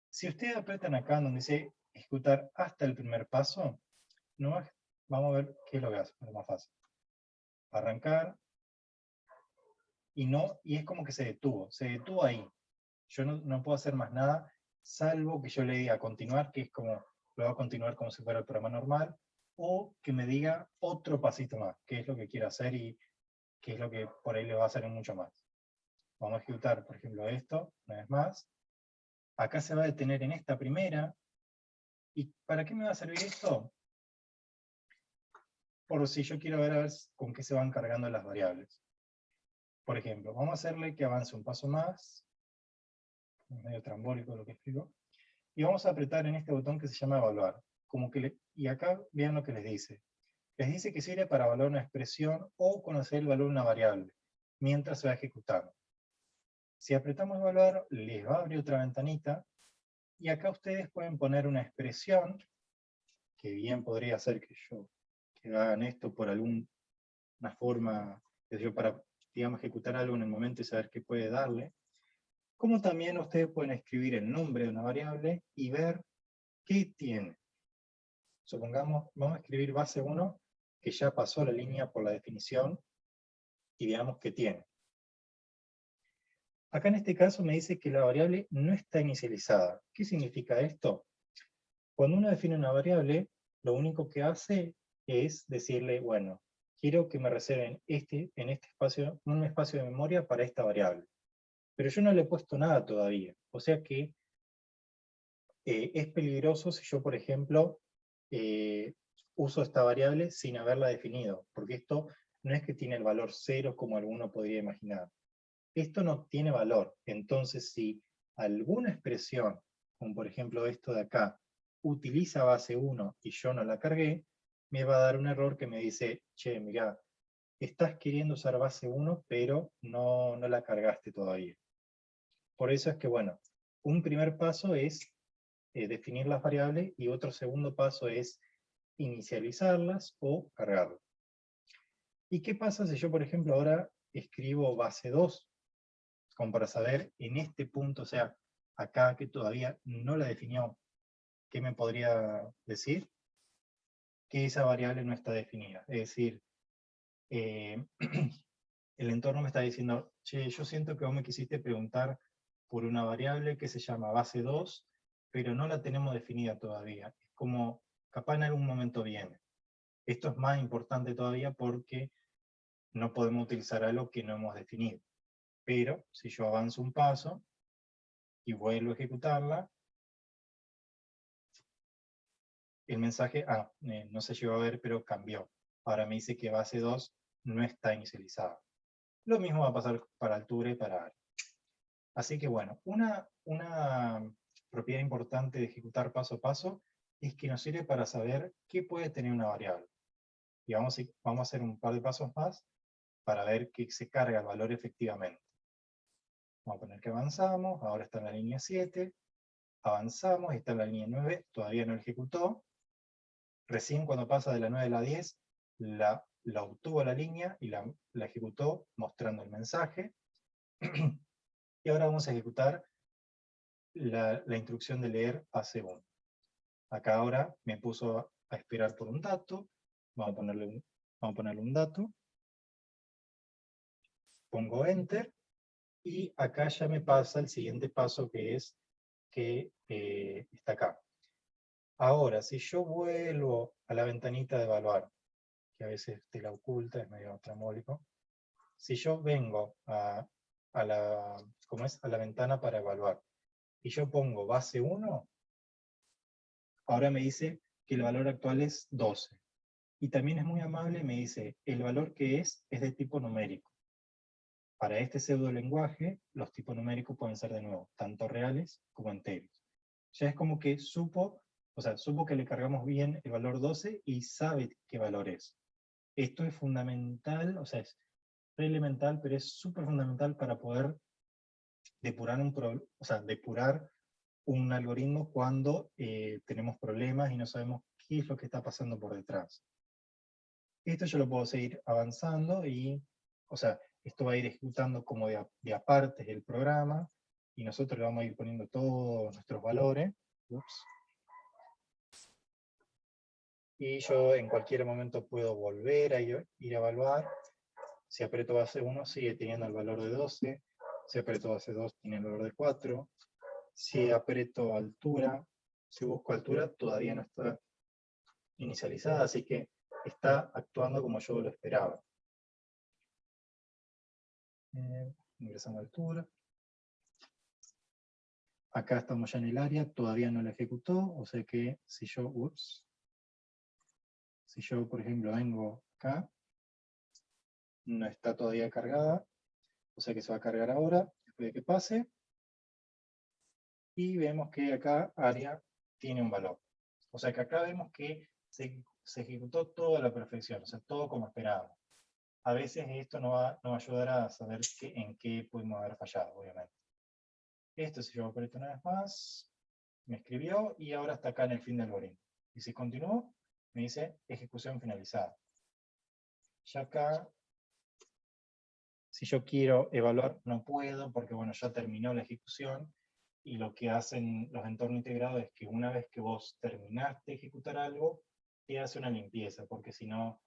Si ustedes apretan acá donde dice ejecutar hasta el primer paso, vamos a ver qué es lo que hace, es más fácil. Arrancar, y es como que se detuvo ahí. Yo no puedo hacer más nada, salvo que yo le diga continuar, que es como, lo va a continuar como si fuera el programa normal, o que me diga otro pasito más, que es lo que quiero hacer y que es lo que por ahí le va a hacer mucho más. Vamos a ejecutar, por ejemplo, esto, una vez más. Acá se va a detener en esta primera. ¿Y para qué me va a servir esto? Por si yo quiero ver a ver con qué se van cargando las variables. Por ejemplo, vamos a hacerle que avance un paso más, es medio trambólico lo que explico, y vamos a apretar en este botón que se llama evaluar, y acá vean lo que les dice. Les dice que sirve para evaluar una expresión o conocer el valor de una variable, mientras se va ejecutando. Si apretamos evaluar, les va a abrir otra ventanita, y acá ustedes pueden poner una expresión, que bien podría ser que hagan esto por alguna forma, para, digamos, ejecutar algo en el momento y saber qué puede darle, como también ustedes pueden escribir el nombre de una variable y ver qué tiene. Supongamos, vamos a escribir base 1, que ya pasó la línea por la definición, y veamos qué tiene. Acá en este caso me dice que la variable no está inicializada. ¿Qué significa esto? Cuando uno define una variable, lo único que hace es decirle, bueno, quiero que me reserven en este espacio, un espacio de memoria para esta variable. Pero yo no le he puesto nada todavía. O sea que es peligroso si yo, por ejemplo, uso esta variable sin haberla definido, porque esto no es que tiene el valor 0 como alguno podría imaginar. Esto no tiene valor. Entonces, si alguna expresión, como por ejemplo esto de acá, utiliza base 1 y yo no la cargué, me va a dar un error que me dice, che, mirá, estás queriendo usar base 1, pero no la cargaste todavía. Por eso es que, bueno, un primer paso es definir las variables y otro segundo paso es inicializarlas o cargarlas. ¿Y qué pasa si yo, por ejemplo, ahora escribo base 2? Como para saber en este punto, o sea, acá que todavía no la definió, ¿qué me podría decir? Que esa variable no está definida. Es decir, el entorno me está diciendo, che, yo siento que vos me quisiste preguntar por una variable que se llama base 2, pero no la tenemos definida todavía. Es como, capaz en algún momento viene. Esto es más importante todavía porque no podemos utilizar algo que no hemos definido. Pero si yo avanzo un paso y vuelvo a ejecutarla, el mensaje, no se llegó a ver, pero cambió. Ahora me dice que base 2 no está inicializada. Lo mismo va a pasar para altura y para área. Así que bueno, una propiedad importante de ejecutar paso a paso es que nos sirve para saber qué puede tener una variable. Y vamos a hacer un par de pasos más para ver que se carga el valor efectivamente. Vamos a poner que avanzamos, ahora está en la línea 7, avanzamos, está en la línea 9, todavía no ejecutó. Recién cuando pasa de la 9 a la 10, la obtuvo la línea y la ejecutó mostrando el mensaje. Y ahora vamos a ejecutar la instrucción de leer base 1. Acá ahora me puso a esperar por un dato, vamos a ponerle un dato, pongo Enter, y acá ya me pasa el siguiente paso que es que está acá. Ahora, si yo vuelvo a la ventanita de evaluar, que a veces te la oculta, es medio tramólico, si yo vengo a la ventana para evaluar, y yo pongo base 1, ahora me dice que el valor actual es 12. Y también es muy amable, me dice, el valor que es de tipo numérico. Para este pseudolenguaje, los tipos numéricos pueden ser de nuevo, tanto reales como enteros. Ya es como que supo que le cargamos bien el valor 12 y sabe qué valor es. Esto es fundamental, o sea, es re elemental, pero es súper fundamental para poder depurar un algoritmo cuando tenemos problemas y no sabemos qué es lo que está pasando por detrás. Esto yo lo puedo seguir avanzando y, esto va a ir ejecutando como de a partes el programa y nosotros le vamos a ir poniendo todos nuestros valores. Ups. Y yo en cualquier momento puedo volver a ir a evaluar. Si aprieto base 1 sigue teniendo el valor de 12. Si aprieto base 2 tiene el valor de 4. Si aprieto altura, si busco altura, todavía no está inicializada, así que está actuando como yo lo esperaba. Ingresamos a altura. Acá estamos ya en el área, todavía no la ejecutó, o sea que si yo, por ejemplo, vengo acá, no está todavía cargada, o sea que se va a cargar ahora, después de que pase. Y vemos que acá área tiene un valor. O sea que acá vemos que se ejecutó todo a la perfección, o sea, todo como esperábamos. A veces esto nos va a ayudar a saber en qué pudimos haber fallado, obviamente. Esto, si yo aprieto una vez más, me escribió y ahora está acá en el fin del algoritmo. Y si continúo, me dice ejecución finalizada. Ya acá, si yo quiero evaluar, no puedo, porque bueno, ya terminó la ejecución. Y lo que hacen los entornos integrados es que una vez que vos terminaste de ejecutar algo, te hace una limpieza, porque si no,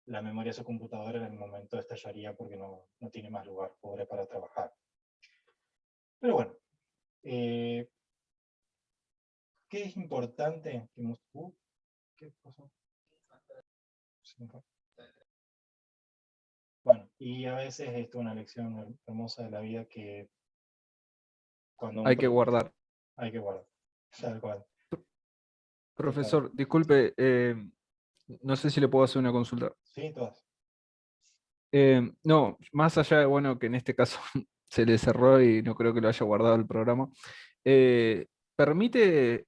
la memoria de su computadora en el momento estallaría porque no tiene más lugar pobre para trabajar. Pero bueno, ¿qué es importante? ¿Qué pasó? Bueno, y a veces esto es una lección hermosa de la vida que cuando hay que guardar. Hay que guardar, tal cual. Profesor, disculpe, no sé si le puedo hacer una consulta. Sí, todas. No, más allá de, bueno, que en este caso se le cerró y no creo que lo haya guardado el programa, ¿permite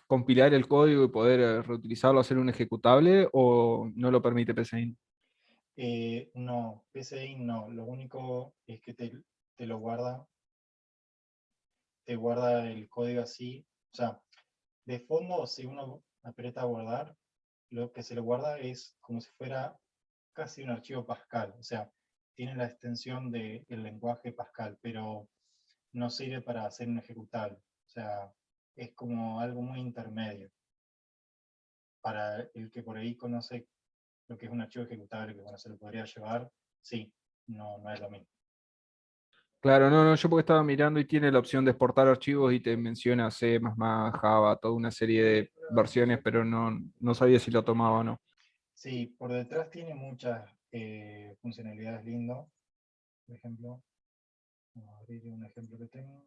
compilar el código y poder reutilizarlo, hacer un ejecutable, o no lo permite PCInt? No, PCI no. Lo único es que te lo guarda, te guarda el código así. O sea, de fondo, si uno aprieta a guardar, lo que se le guarda es como si fuera casi un archivo Pascal. O sea, tiene la extensión del lenguaje Pascal, pero no sirve para hacer un ejecutable. O sea, es como algo muy intermedio. Para el que por ahí conoce lo que es un archivo ejecutable, que bueno, se lo podría llevar, sí, no es lo mismo. Claro, no, yo porque estaba mirando y tiene la opción de exportar archivos y te menciona C++, Java, toda una serie de versiones, pero no sabía si lo tomaba o no. Sí, por detrás tiene muchas funcionalidades lindas. Por ejemplo, vamos a abrir un ejemplo que tengo.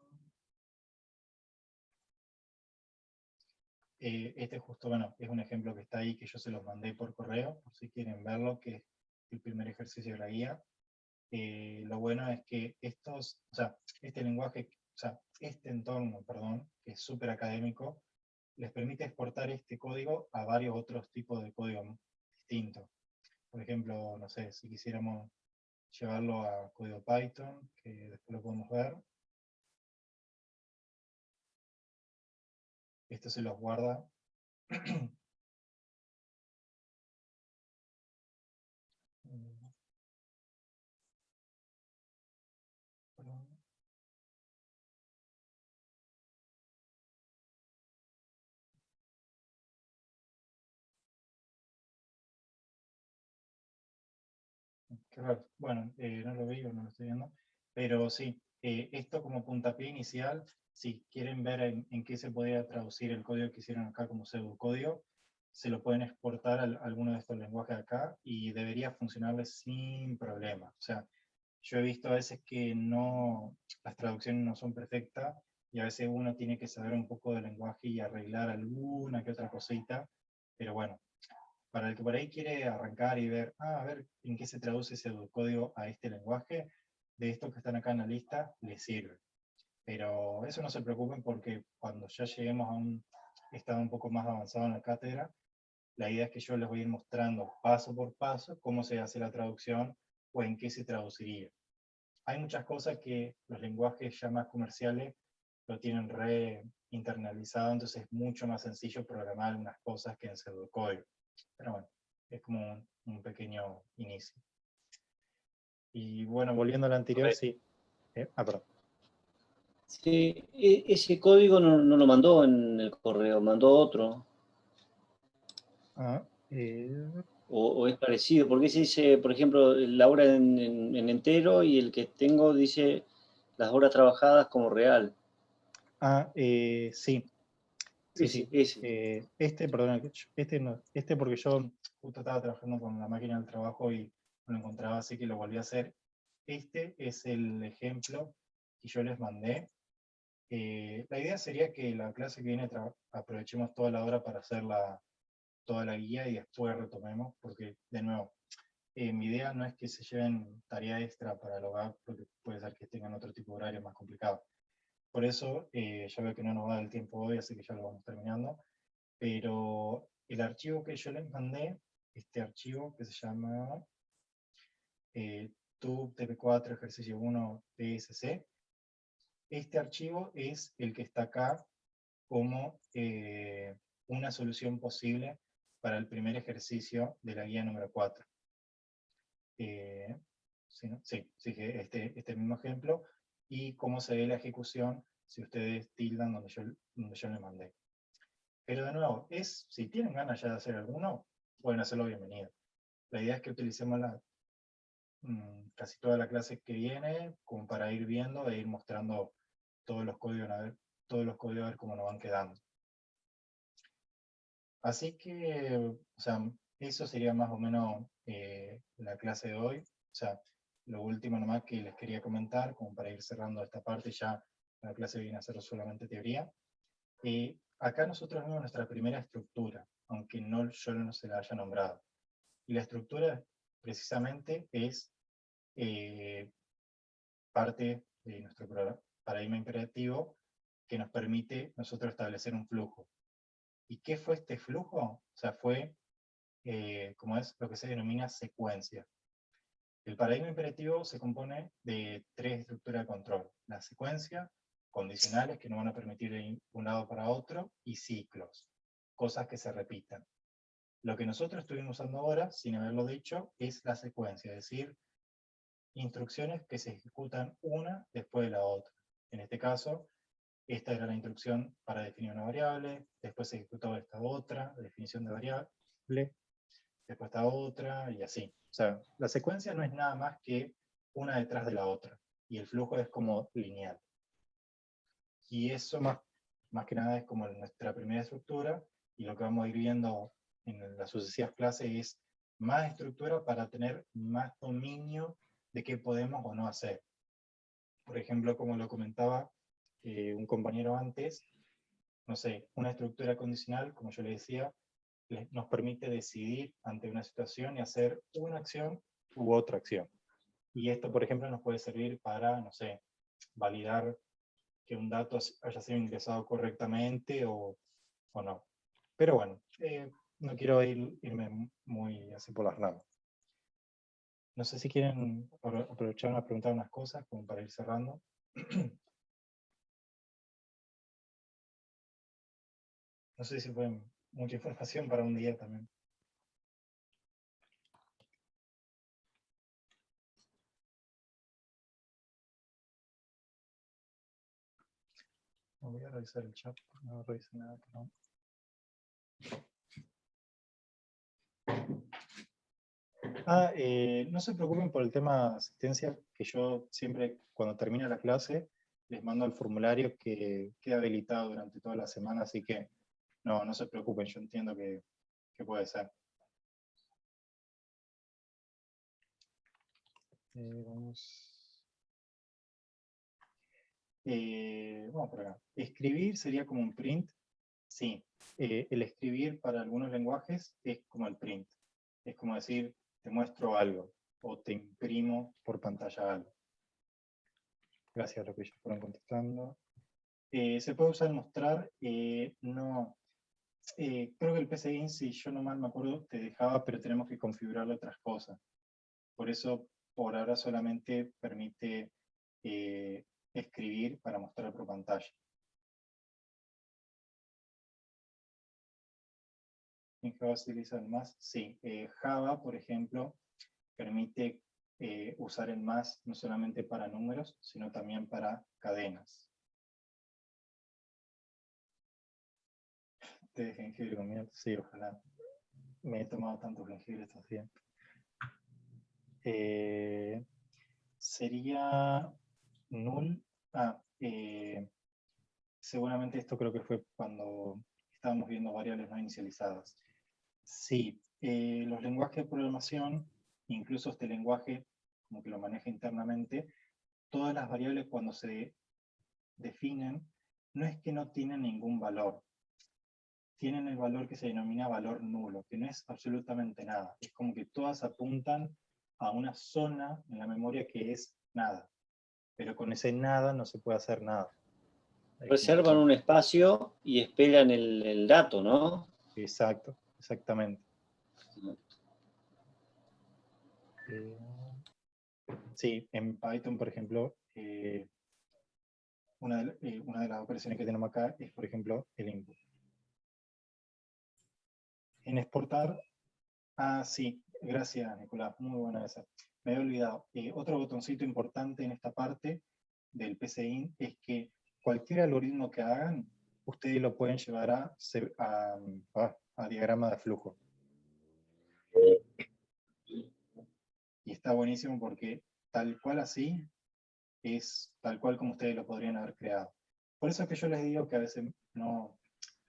Este justo, bueno, es un ejemplo que está ahí, que yo se los mandé por correo, por si quieren verlo, que es el primer ejercicio de la guía. Lo bueno es que o sea, este lenguaje, o sea, este entorno, perdón, que es súper académico, les permite exportar este código a varios otros tipos de código distintos. Por ejemplo, no sé, si quisiéramos llevarlo a código Python, que después lo podemos ver. Esto se los guarda. Qué raro. Bueno, no lo veo, no lo estoy viendo. Pero sí, esto como puntapié inicial, si quieren ver en qué se podría traducir el código que hicieron acá como pseudocódigo, se lo pueden exportar a alguno de estos lenguajes de acá y debería funcionarles sin problema. O sea, yo he visto a veces que las traducciones no son perfectas y a veces uno tiene que saber un poco del lenguaje y arreglar alguna que otra cosita, pero bueno, para el que por ahí quiere arrancar y ver, a ver en qué se traduce ese código a este lenguaje, de estos que están acá en la lista, les sirve. Pero eso no se preocupen porque cuando ya lleguemos a un estado un poco más avanzado en la cátedra, la idea es que yo les voy a ir mostrando paso por paso cómo se hace la traducción o en qué se traduciría. Hay muchas cosas que los lenguajes ya más comerciales lo tienen re internalizado, entonces es mucho más sencillo programar unas cosas que en pseudocódigo. Pero bueno, es como un pequeño inicio. Y bueno, volviendo al anterior, sí. Perdón. Sí, ese código no lo mandó en el correo, mandó otro. O es parecido, porque se dice, por ejemplo, la hora en entero y el que tengo dice las horas trabajadas como real. Sí. Sí. Perdón, este porque yo justo estaba trabajando con la máquina del trabajo y no lo encontraba, así que lo volví a hacer. Este es el ejemplo que yo les mandé. La idea sería que la clase que viene aprovechemos toda la hora para hacer toda la guía y después retomemos, porque de nuevo, mi idea no es que se lleven tarea extra para el hogar, porque puede ser que tengan otro tipo de horario más complicado. Por eso, ya veo que no nos da el tiempo hoy, así que ya lo vamos terminando. Pero el archivo que yo les mandé, este archivo que se llama TUB-TP4 ejercicio 1 PSC, este archivo es el que está acá como una solución posible para el primer ejercicio de la guía número 4. Sí, ¿no? Sí, este mismo ejemplo, y cómo se ve la ejecución si ustedes tildan donde yo les mandé. Pero de nuevo, si tienen ganas ya de hacer alguno, pueden hacerlo bienvenido. La idea es que utilicemos casi toda la clase que viene como para ir viendo e ir mostrando todos los códigos a ver cómo nos van quedando. Así que, o sea, eso sería más o menos la clase de hoy. O sea, lo último nomás que les quería comentar, como para ir cerrando esta parte, ya la clase viene a ser solamente teoría. Acá nosotros vemos nuestra primera estructura, aunque yo no se la haya nombrado. Y la estructura precisamente es parte de nuestro paradigma imperativo que nos permite nosotros establecer un flujo. ¿Y qué fue este flujo? O sea, fue, como es lo que se denomina secuencia. El paradigma imperativo se compone de 3 estructuras de control. La secuencia, condicionales que no van a permitir ir de un lado para otro, y ciclos, cosas que se repitan. Lo que nosotros estuvimos usando ahora, sin haberlo dicho, es la secuencia, es decir, instrucciones que se ejecutan una después de la otra. En este caso, esta era la instrucción para definir una variable, después se ejecutó esta otra, la definición de variable, después esta otra, y así. O sea, la secuencia no es nada más que una detrás de la otra, y el flujo es como lineal. Y eso más que nada es como nuestra primera estructura, y lo que vamos a ir viendo en las sucesivas clases es más estructura para tener más dominio de qué podemos o no hacer. Por ejemplo, como lo comentaba un compañero antes, no sé, una estructura condicional, como yo le decía, nos permite decidir ante una situación y hacer una acción u otra acción. Y esto, por ejemplo, nos puede servir para, no sé, validar que un dato haya sido ingresado correctamente o no. Pero bueno, no quiero irme muy así por las ramas. No sé si quieren aprovechar a preguntar unas cosas como para ir cerrando. No sé si fue mucha información para un día también. Voy a revisar el chat, no revisé nada. No. No se preocupen por el tema de asistencia, que yo siempre, cuando termina la clase, les mando el formulario que queda habilitado durante toda la semana, así que no se preocupen, yo entiendo que puede ser. Vamos por acá. Escribir sería como un print. Sí, el escribir para algunos lenguajes es como el print. Es como decir, te muestro algo o te imprimo por pantalla algo. Gracias a lo que ellos fueron contestando. ¿Se puede usar mostrar? No. Creo que el PCInt, si yo no mal me acuerdo, te dejaba, pero tenemos que configurarle otras cosas. Por eso, por ahora solamente permite escribir para mostrar por pantalla. ¿En Java se utiliza el más? Sí. Java, por ejemplo, permite usar el más no solamente para números, sino también para cadenas. ¿Té de jengibre con miel? Sí, ojalá. Me he tomado tanto jengibre estos días. Sería null. Seguramente esto creo que fue cuando estábamos viendo variables no inicializadas. Sí, los lenguajes de programación, incluso este lenguaje como que lo maneja internamente, todas las variables cuando se definen, no es que no tienen ningún valor. Tienen el valor que se denomina valor nulo, que no es absolutamente nada. Es como que todas apuntan a una zona en la memoria que es nada. Pero con ese nada no se puede hacer nada. Reservan un espacio y esperan el dato, ¿no? Exacto, exactamente. Sí, en Python, por ejemplo, una de las operaciones que tenemos acá es, por ejemplo, el input. En exportar, sí, gracias Nicolás, muy buena esa. Me había olvidado. Otro botoncito importante en esta parte del PCInt es que cualquier algoritmo que hagan, ustedes lo pueden llevar a diagrama de flujo. Y está buenísimo porque tal cual así, es tal cual como ustedes lo podrían haber creado. Por eso es que yo les digo que a veces no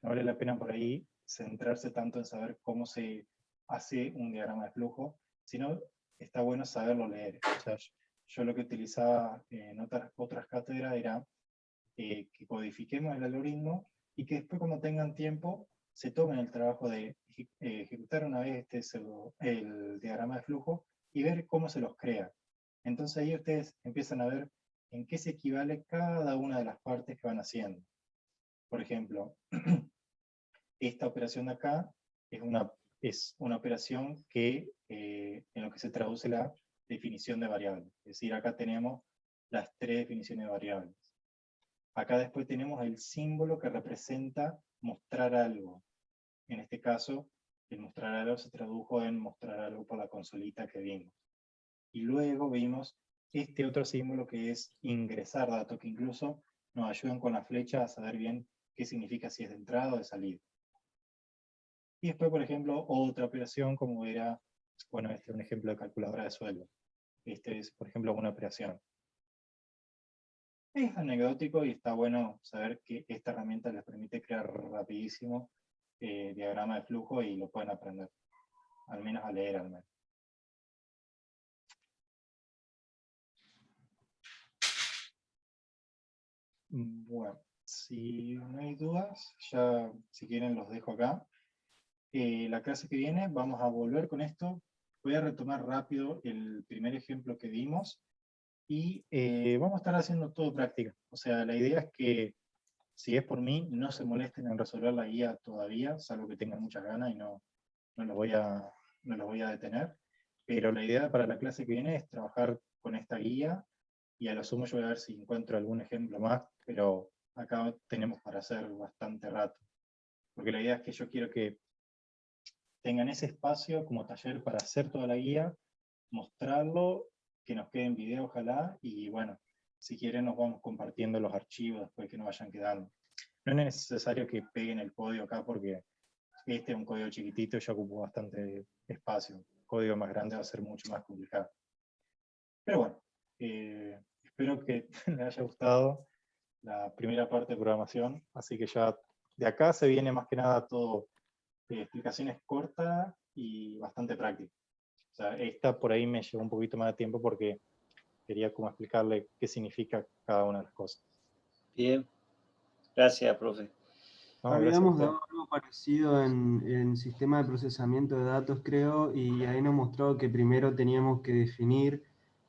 vale la pena por ahí centrarse tanto en saber cómo se hace un diagrama de flujo, sino está bueno saberlo leer. O sea, yo lo que utilizaba en otras cátedras era que codifiquemos el algoritmo y que después cuando tengan tiempo se tomen el trabajo de ejecutar una vez el diagrama de flujo y ver cómo se los crea. Entonces ahí ustedes empiezan a ver en qué se equivale cada una de las partes que van haciendo. Por ejemplo, esta operación de acá es una operación que, en lo que se traduce la definición de variables. Es decir, acá tenemos las 3 definiciones de variables. Acá después tenemos el símbolo que representa mostrar algo. En este caso, el mostrar algo se tradujo en mostrar algo por la consolita que vimos. Y luego vimos este otro símbolo que es ingresar datos, que incluso nos ayudan con la flecha a saber bien qué significa si es de entrada o de salida. Y después, por ejemplo, otra operación como era, bueno, este es un ejemplo de calculadora de sueldo. Este es, por ejemplo, una operación. Es anecdótico y está bueno saber que esta herramienta les permite crear rapidísimo diagrama de flujo y lo pueden aprender. Al menos a leer, al menos. Bueno, si no hay dudas, ya si quieren los dejo acá. La clase que viene vamos a volver con esto. Voy a retomar rápido el primer ejemplo que dimos y vamos a estar haciendo todo práctica. O sea, la idea es que, si es por mí, no se molesten en resolver la guía todavía, salvo que tengan muchas ganas y no los voy a detener. Pero la idea para la clase que viene es trabajar con esta guía y a lo sumo yo voy a ver si encuentro algún ejemplo más, pero acá tenemos para hacer bastante rato. Porque la idea es que yo quiero que tengan ese espacio como taller para hacer toda la guía, mostrarlo, que nos quede en video ojalá, y bueno, si quieren nos vamos compartiendo los archivos después que nos vayan quedando. No es necesario que peguen el código acá porque este es un código chiquitito y ya ocupo bastante espacio. El código más grande va a ser mucho más complicado. Pero bueno, espero que les haya gustado la primera parte de programación, así que ya de acá se viene más que nada todo explicaciones cortas y bastante prácticas. O sea, esta por ahí me llevó un poquito más de tiempo porque quería como explicarle qué significa cada una de las cosas. Bien, gracias, profe. No, Habíamos gracias a dado algo parecido en sistema de procesamiento de datos, creo, y ahí nos mostró que primero teníamos que definir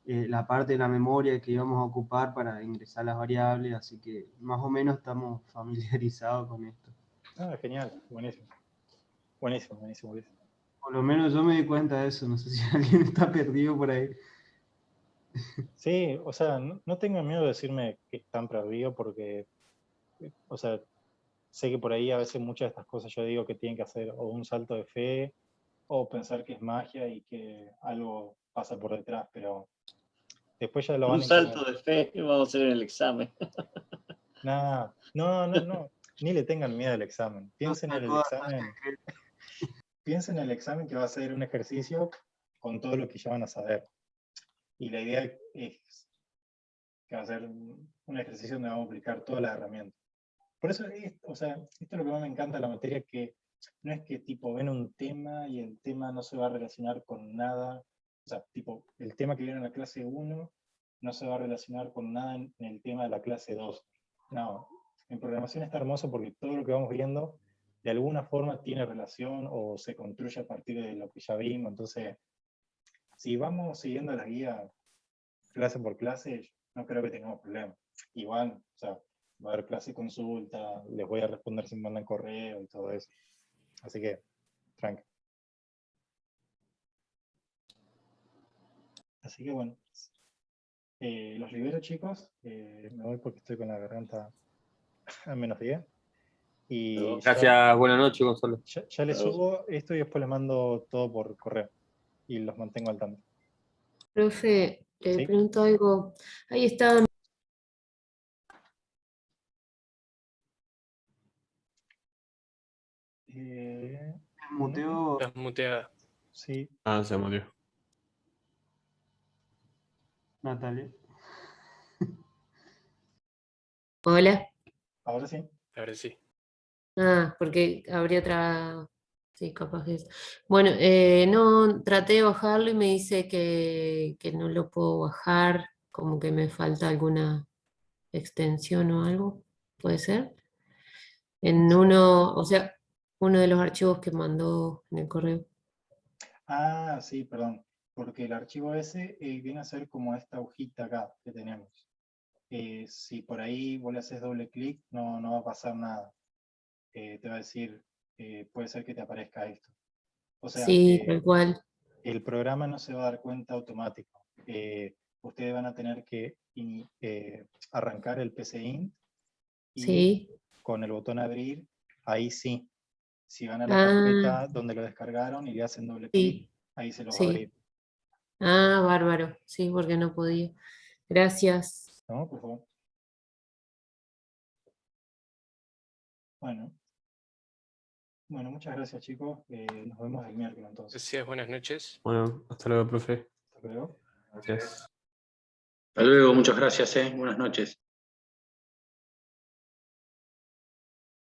la parte de la memoria que íbamos a ocupar para ingresar las variables, así que más o menos estamos familiarizados con esto. Ah, genial, buenísimo. Buenísimo, buenísimo, buenísimo. Por lo menos yo me di cuenta de eso, no sé si alguien está perdido por ahí. Sí, o sea, no tengan miedo de decirme que están perdidos porque, o sea, sé que por ahí a veces muchas de estas cosas yo digo que tienen que hacer o un salto de fe o pensar que es magia y que algo pasa por detrás, pero después ya lo van Un a salto entender. de fe que vamos a hacer en el examen. Nah, no, ni le tengan miedo al examen. Piensen en el examen. Piensen en el examen que va a ser un ejercicio con todo lo que ya van a saber. Y la idea es que va a ser un ejercicio donde vamos a aplicar todas las herramientas. Por eso, o sea, esto es lo que más me encanta de la materia, que no es que tipo ven un tema y el tema no se va a relacionar con nada. O sea, tipo, el tema que viene en la clase 1 no se va a relacionar con nada en el tema de la clase 2. No, en programación está hermoso porque todo lo que vamos viendo de alguna forma tiene relación o se construye a partir de lo que ya vimos. Entonces, si vamos siguiendo la guía clase por clase, no creo que tengamos problemas. Igual, o sea, va a haber clase consulta, les voy a responder si me mandan correo y todo eso. Así que, tranqui. Así que bueno, los libero, chicos. Me voy porque estoy con la garganta a -10. Y gracias, buenas noches, Gonzalo. Ya les subo esto y después les mando todo por correo. Y los mantengo al tanto. Profe, te ¿Sí? pregunto algo. Ahí está. Muteo. Estás muteada. Sí. Ah, se murió. Natalia. Hola. Ahora sí. Ahora sí. Ah, porque habría otra. Sí, capaz que es. Bueno, no, traté de bajarlo y me dice que no lo puedo bajar, como que me falta alguna extensión o algo. ¿Puede ser? En uno, o sea, uno de los archivos que mandó en el correo. Ah, sí, perdón. Porque el archivo ese viene a ser como esta hojita acá que tenemos. Si por ahí vos le haces doble clic, no va a pasar nada. Te va a decir puede ser que te aparezca esto. O sea, Sí, tal cual. el programa no se va a dar cuenta automático. Ustedes van a tener que arrancar el PCInt y Sí. con el botón abrir, ahí sí. Si van a la Ah, carpeta donde lo descargaron y le hacen doble clic, sí, ahí se los va a sí. abrir. Ah, bárbaro. Sí, porque no podía. Gracias. ¿No? Por favor. Bueno. Bueno, muchas gracias, chicos. Nos vemos el miércoles entonces. Gracias, buenas noches. Bueno, hasta luego, profe. Hasta luego. Gracias. Hasta luego, muchas gracias. Buenas noches.